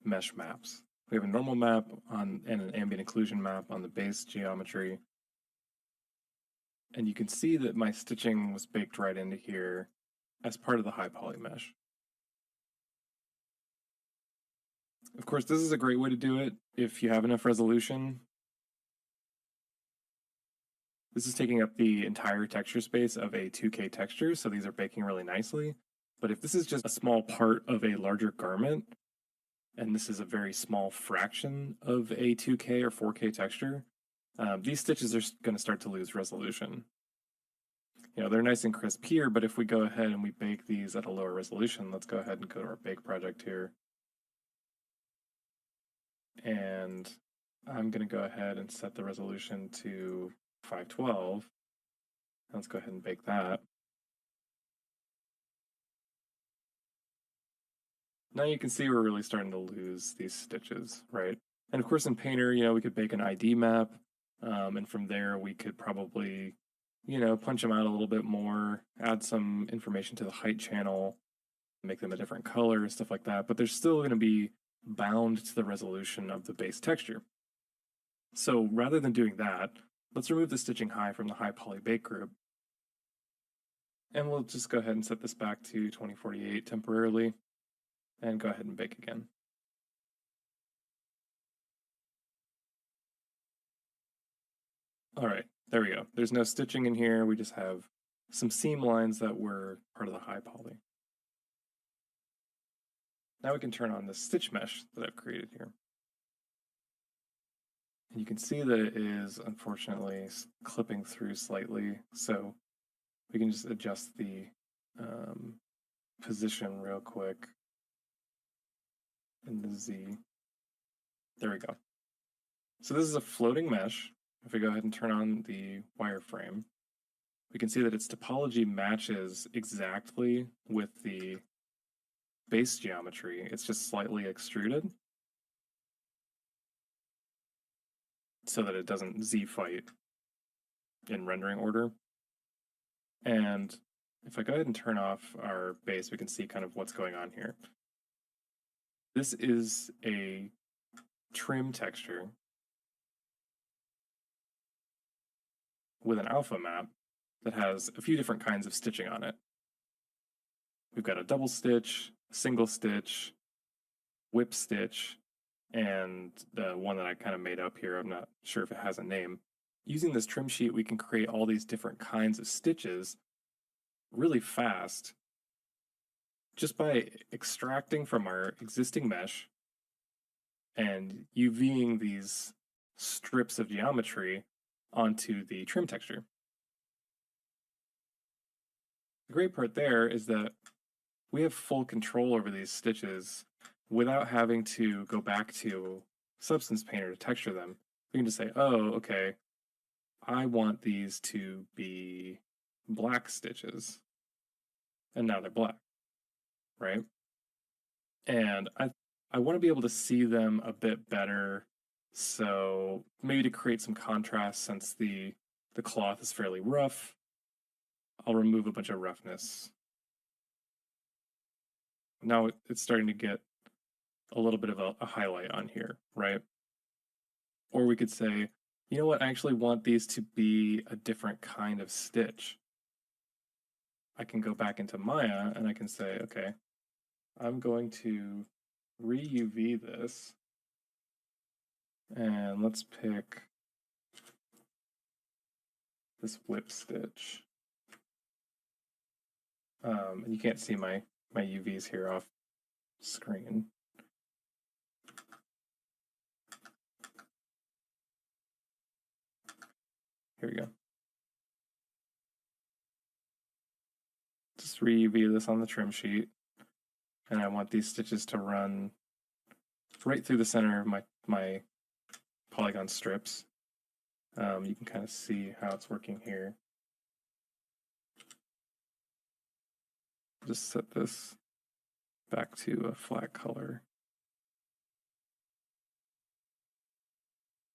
mesh maps. We have a normal map and an ambient occlusion map on the base geometry. And you can see that my stitching was baked right into here as part of the high poly mesh. Of course, this is a great way to do it if you have enough resolution. This is taking up the entire texture space of a 2K texture, so these are baking really nicely. But if this is just a small part of a larger garment, and this is a very small fraction of a 2K or 4K texture, these stitches are going to start to lose resolution. You know, they're nice and crisp here, but if we go ahead and we bake these at a lower resolution, let's go ahead and go to our bake project here. And I'm going to go ahead and set the resolution to 512. Let's go ahead and bake that. Now you can see we're really starting to lose these stitches, right? And of course in Painter, you know, we could bake an ID map, and from there we could probably, you know, punch them out a little bit more, add some information to the height channel, make them a different color, stuff like that, but they're still going to be bound to the resolution of the base texture. So rather than doing that, let's remove the stitching high from the high poly bake group. And we'll just go ahead and set this back to 2048 temporarily, and go ahead and bake again. All right, there we go. There's no stitching in here. We just have some seam lines that were part of the high poly. Now we can turn on the stitch mesh that I've created here. And you can see that it is unfortunately clipping through slightly, so we can just adjust the position real quick in the Z. There we go. So this is a floating mesh. If we go ahead and turn on the wireframe, we can see that its topology matches exactly with the base geometry. It's just slightly extruded so that it doesn't Z-fight in rendering order. And if I go ahead and turn off our base, we can see kind of what's going on here. This is a trim texture with an alpha map that has a few different kinds of stitching on it. We've got a double stitch, single stitch, whip stitch, and the one that I kind of made up here, I'm not sure if it has a name. Using this trim sheet, we can create all these different kinds of stitches really fast just by extracting from our existing mesh and UVing these strips of geometry onto the trim texture. The great part there is that we have full control over these stitches without having to go back to Substance Painter to texture them. We can just say, oh, okay, I want these to be black stitches. And now they're black, right? And I want to be able to see them a bit better. So maybe to create some contrast, since the cloth is fairly rough, I'll remove a bunch of roughness. Now it's starting to get a little bit of a highlight on here, right? Or we could say, you know what, I actually want these to be a different kind of stitch. I can go back into Maya and I can say, okay, I'm going to re-UV this, and let's pick this whip stitch. And you can't see my UVs here off screen. Here we go. Just re-UV this on the trim sheet, and I want these stitches to run right through the center of my polygon strips. You can kind of see how it's working here. Just set this back to a flat color.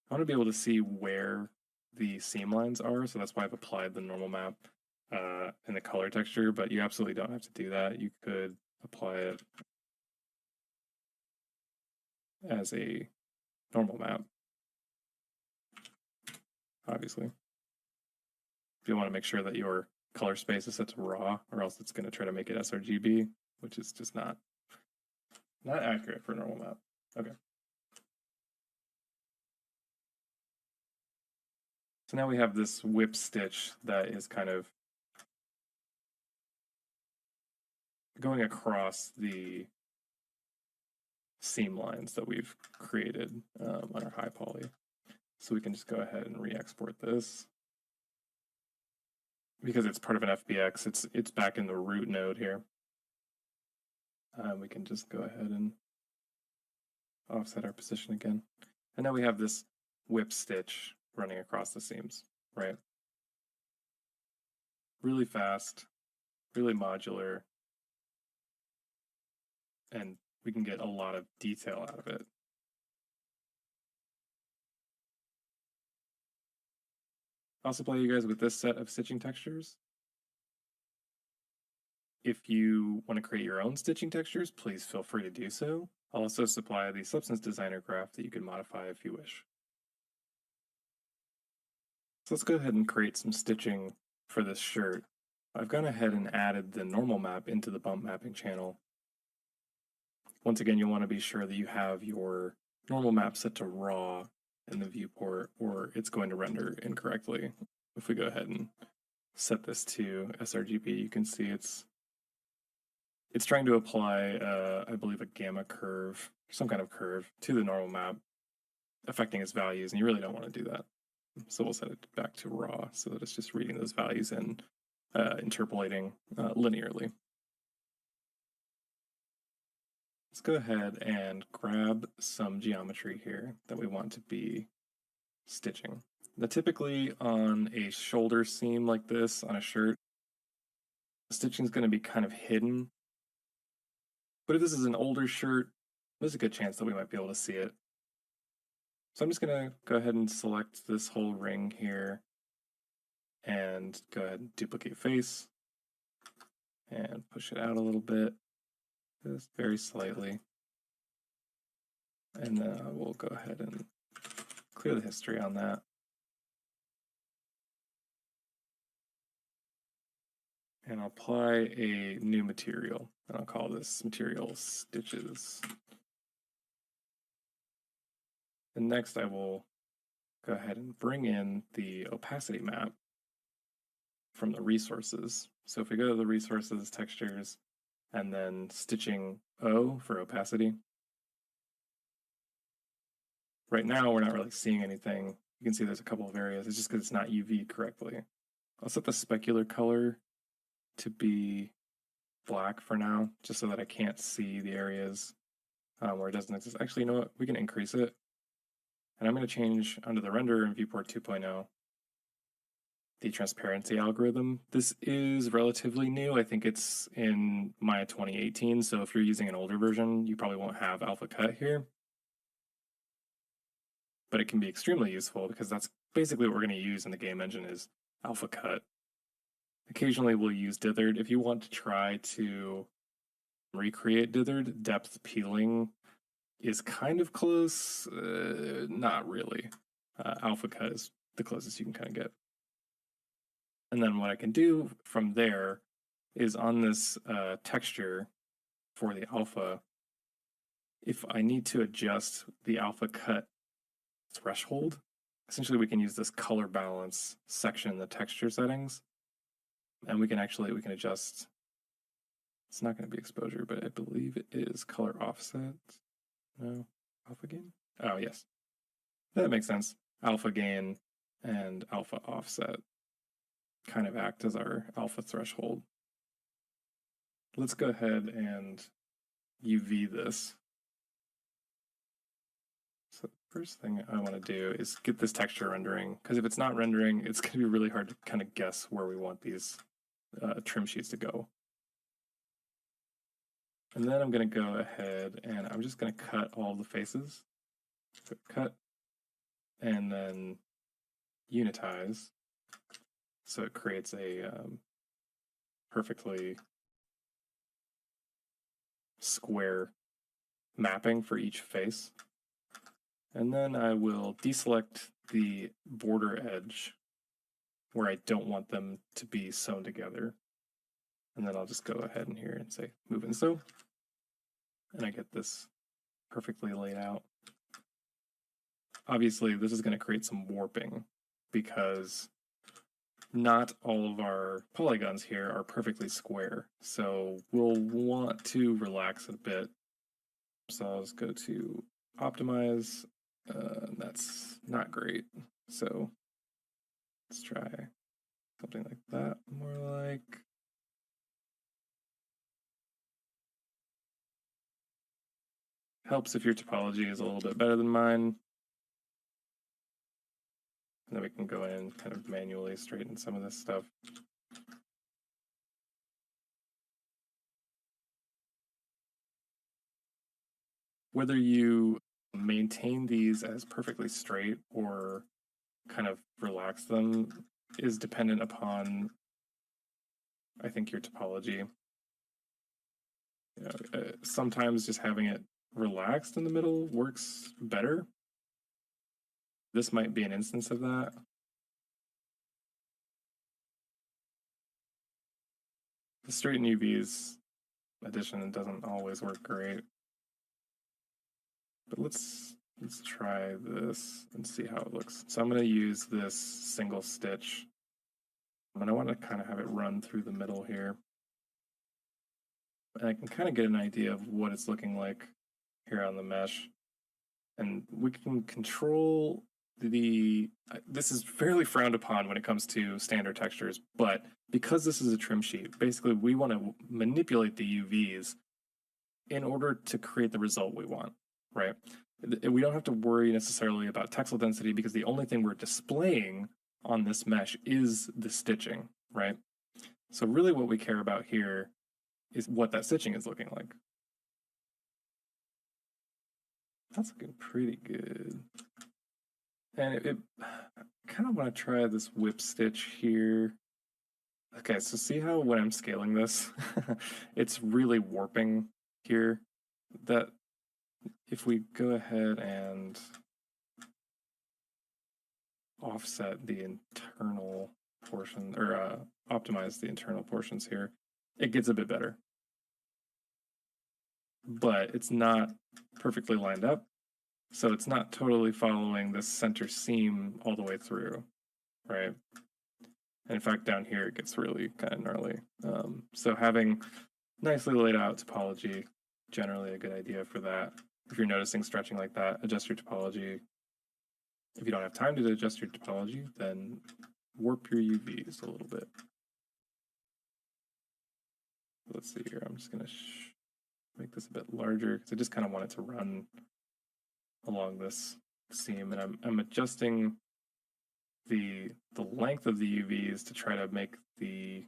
I want to be able to see where the seam lines are, so that's why I've applied the normal map in the color texture, but you absolutely don't have to do that. You could apply it as a normal map, obviously. If you want to make sure that your color space is set to raw, or else it's going to try to make it sRGB, which is just not accurate for a normal map. Okay. So now we have this whip stitch that is kind of going across the seam lines that we've created on our high poly. So we can just go ahead and re-export this. Because it's part of an FBX, it's back in the root node here. We can just go ahead and offset our position again. And now we have this whip stitch running across the seams, right? Really fast, really modular, and we can get a lot of detail out of it. I'll supply you guys with this set of stitching textures. If you want to create your own stitching textures, please feel free to do so. I'll also supply the Substance Designer graph that you can modify if you wish. So let's go ahead and create some stitching for this shirt. I've gone ahead and added the normal map into the bump mapping channel. Once again, you'll want to be sure that you have your normal map set to raw in the viewport, or it's going to render incorrectly. If we go ahead and set this to sRGB, you can see it's trying to apply, I believe, a gamma curve, some kind of curve, to the normal map, affecting its values, and you really don't want to do that. So we'll set it back to raw so that it's just reading those values and interpolating linearly. Let's go ahead and grab some geometry here that we want to be stitching. Now, typically on a shoulder seam like this on a shirt, the stitching is going to be kind of hidden. But if this is an older shirt, there's a good chance that we might be able to see it. So I'm just going to go ahead and select this whole ring here and go ahead and duplicate face and push it out a little bit, just very slightly. And then we'll go ahead and clear the history on that. And I'll apply a new material, and I'll call this material stitches. And next I will go ahead and bring in the opacity map from the resources. So if we go to the resources, textures, and then stitching O for opacity. Right now we're not really seeing anything. You can see there's a couple of areas. It's just because it's not UV correctly. I'll set the specular color to be black for now, just so that I can't see the areas where it doesn't exist. Actually, you know what? We can increase it. And I'm going to change under the render in viewport 2.0 the transparency algorithm. This is relatively new. I think it's in Maya 2018, so if you're using an older version, you probably won't have alpha cut here. But it can be extremely useful because that's basically what we're going to use in the game engine is alpha cut. Occasionally we'll use dithered. If you want to try to recreate dithered, depth peeling is kind of close, not really. alpha cut is the closest you can kind of get. And then what I can do from there is on this texture for the alpha, if I need to adjust the alpha cut threshold, essentially we can use this color balance section in the texture settings, and we can adjust. It's not going to be exposure, but I believe it is color offset. No, alpha gain? Oh, yes. That makes sense. Alpha gain and alpha offset kind of act as our alpha threshold. Let's go ahead and UV this. So the first thing I want to do is get this texture rendering, because if it's not rendering, it's going to be really hard to kind of guess where we want these trim sheets to go. And then I'm going to go ahead and I'm just going to cut all the faces. So cut, and then unitize. So it creates a perfectly square mapping for each face. And then I will deselect the border edge where I don't want them to be sewn together. And then I'll just go ahead in here and say move and sew. And I get this perfectly laid out. Obviously, this is going to create some warping because not all of our polygons here are perfectly square. So we'll want to relax it a bit. So I'll just go to optimize. That's not great. So let's try something like that. More like, helps if your topology is a little bit better than mine. And then we can go in and kind of manually straighten some of this stuff. Whether you maintain these as perfectly straight or kind of relax them is dependent upon, I think, your topology. You know, sometimes just having it relaxed in the middle works better. This might be an instance of that. The straighten UVs addition doesn't always work great. But let's try this and see how it looks. So I'm going to use this single stitch. And I want to kind of have it run through the middle here. And I can kind of get an idea of what it's looking like here on the mesh. And we can control this is fairly frowned upon when it comes to standard textures, but because this is a trim sheet, basically we want to manipulate the UVs in order to create the result we want, right? We don't have to worry necessarily about textile density because the only thing we're displaying on this mesh is the stitching, right? So really what we care about here is what that stitching is looking like. That's looking pretty good. And I kind of want to try this whip stitch here. Okay, so see how when I'm scaling this, it's really warping here? That if we go ahead and offset the internal portion, or optimize the internal portions here, it gets a bit better. But it's not perfectly lined up, so it's not totally following this center seam all the way through, right? And in fact, down here it gets really kind of gnarly. So having nicely laid out topology, generally a good idea for that. If you're noticing stretching like that, adjust your topology. If you don't have time to adjust your topology, then warp your UVs a little bit. Let's see here, I'm just gonna make this a bit larger because I just kind of want it to run along this seam, and I'm adjusting the length of the UVs to try to make the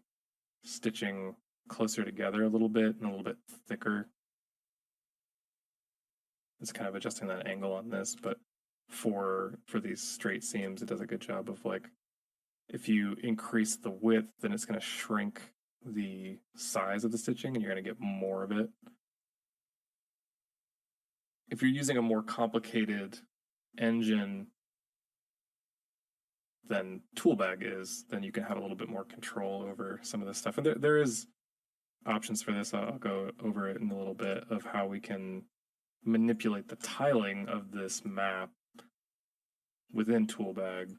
stitching closer together a little bit and a little bit thicker. It's kind of adjusting that angle on this, but for these straight seams, it does a good job of, like, if you increase the width, then it's going to shrink the size of the stitching and you're going to get more of it. If you're using a more complicated engine, than Toolbag is, then you can have a little bit more control over some of this stuff. And there is options for this. I'll go over it in a little bit of how we can manipulate the tiling of this map within Toolbag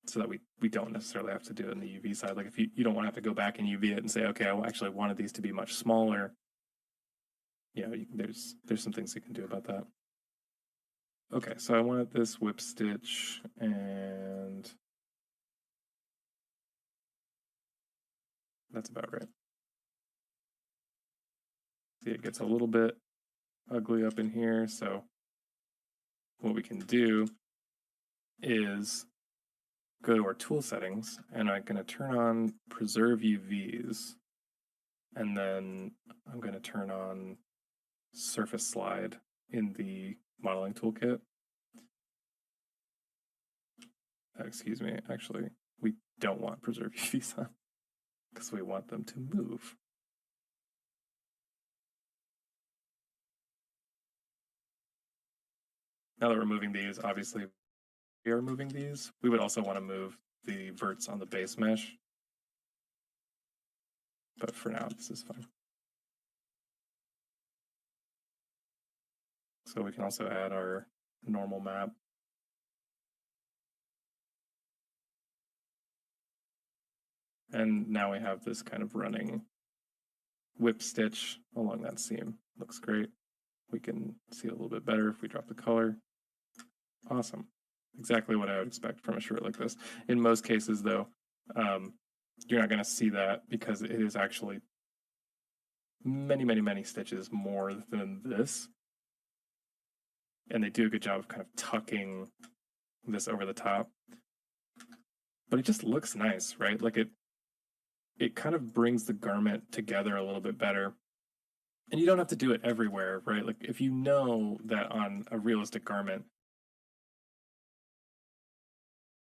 so that we don't necessarily have to do it in the UV side. Like if you don't want to have to go back and UV it and say, okay, I actually wanted these to be much smaller. You know, there's some things you can do about that. Okay, so I wanted this whip stitch, and that's about right. See, it gets a little bit ugly up in here, so what we can do is go to our tool settings, and I'm going to turn on preserve UVs, and then I'm going to turn on surface slide in the modeling toolkit. Excuse me, actually, we don't want preserve UVs on because we want them to move. Now that we're moving these, obviously we are moving these. We would also want to move the verts on the base mesh. But for now, this is fine. So we can also add our normal map. And now we have this kind of running whip stitch along that seam. Looks great. We can see it a little bit better if we drop the color. Awesome. Exactly what I would expect from a shirt like this. In most cases, though, you're not going to see that because it is actually many, many, many stitches more than this. And they do a good job of kind of tucking this over the top. But it just looks nice, right? Like it kind of brings the garment together a little bit better. And you don't have to do it everywhere, right? Like if you know that on a realistic garment,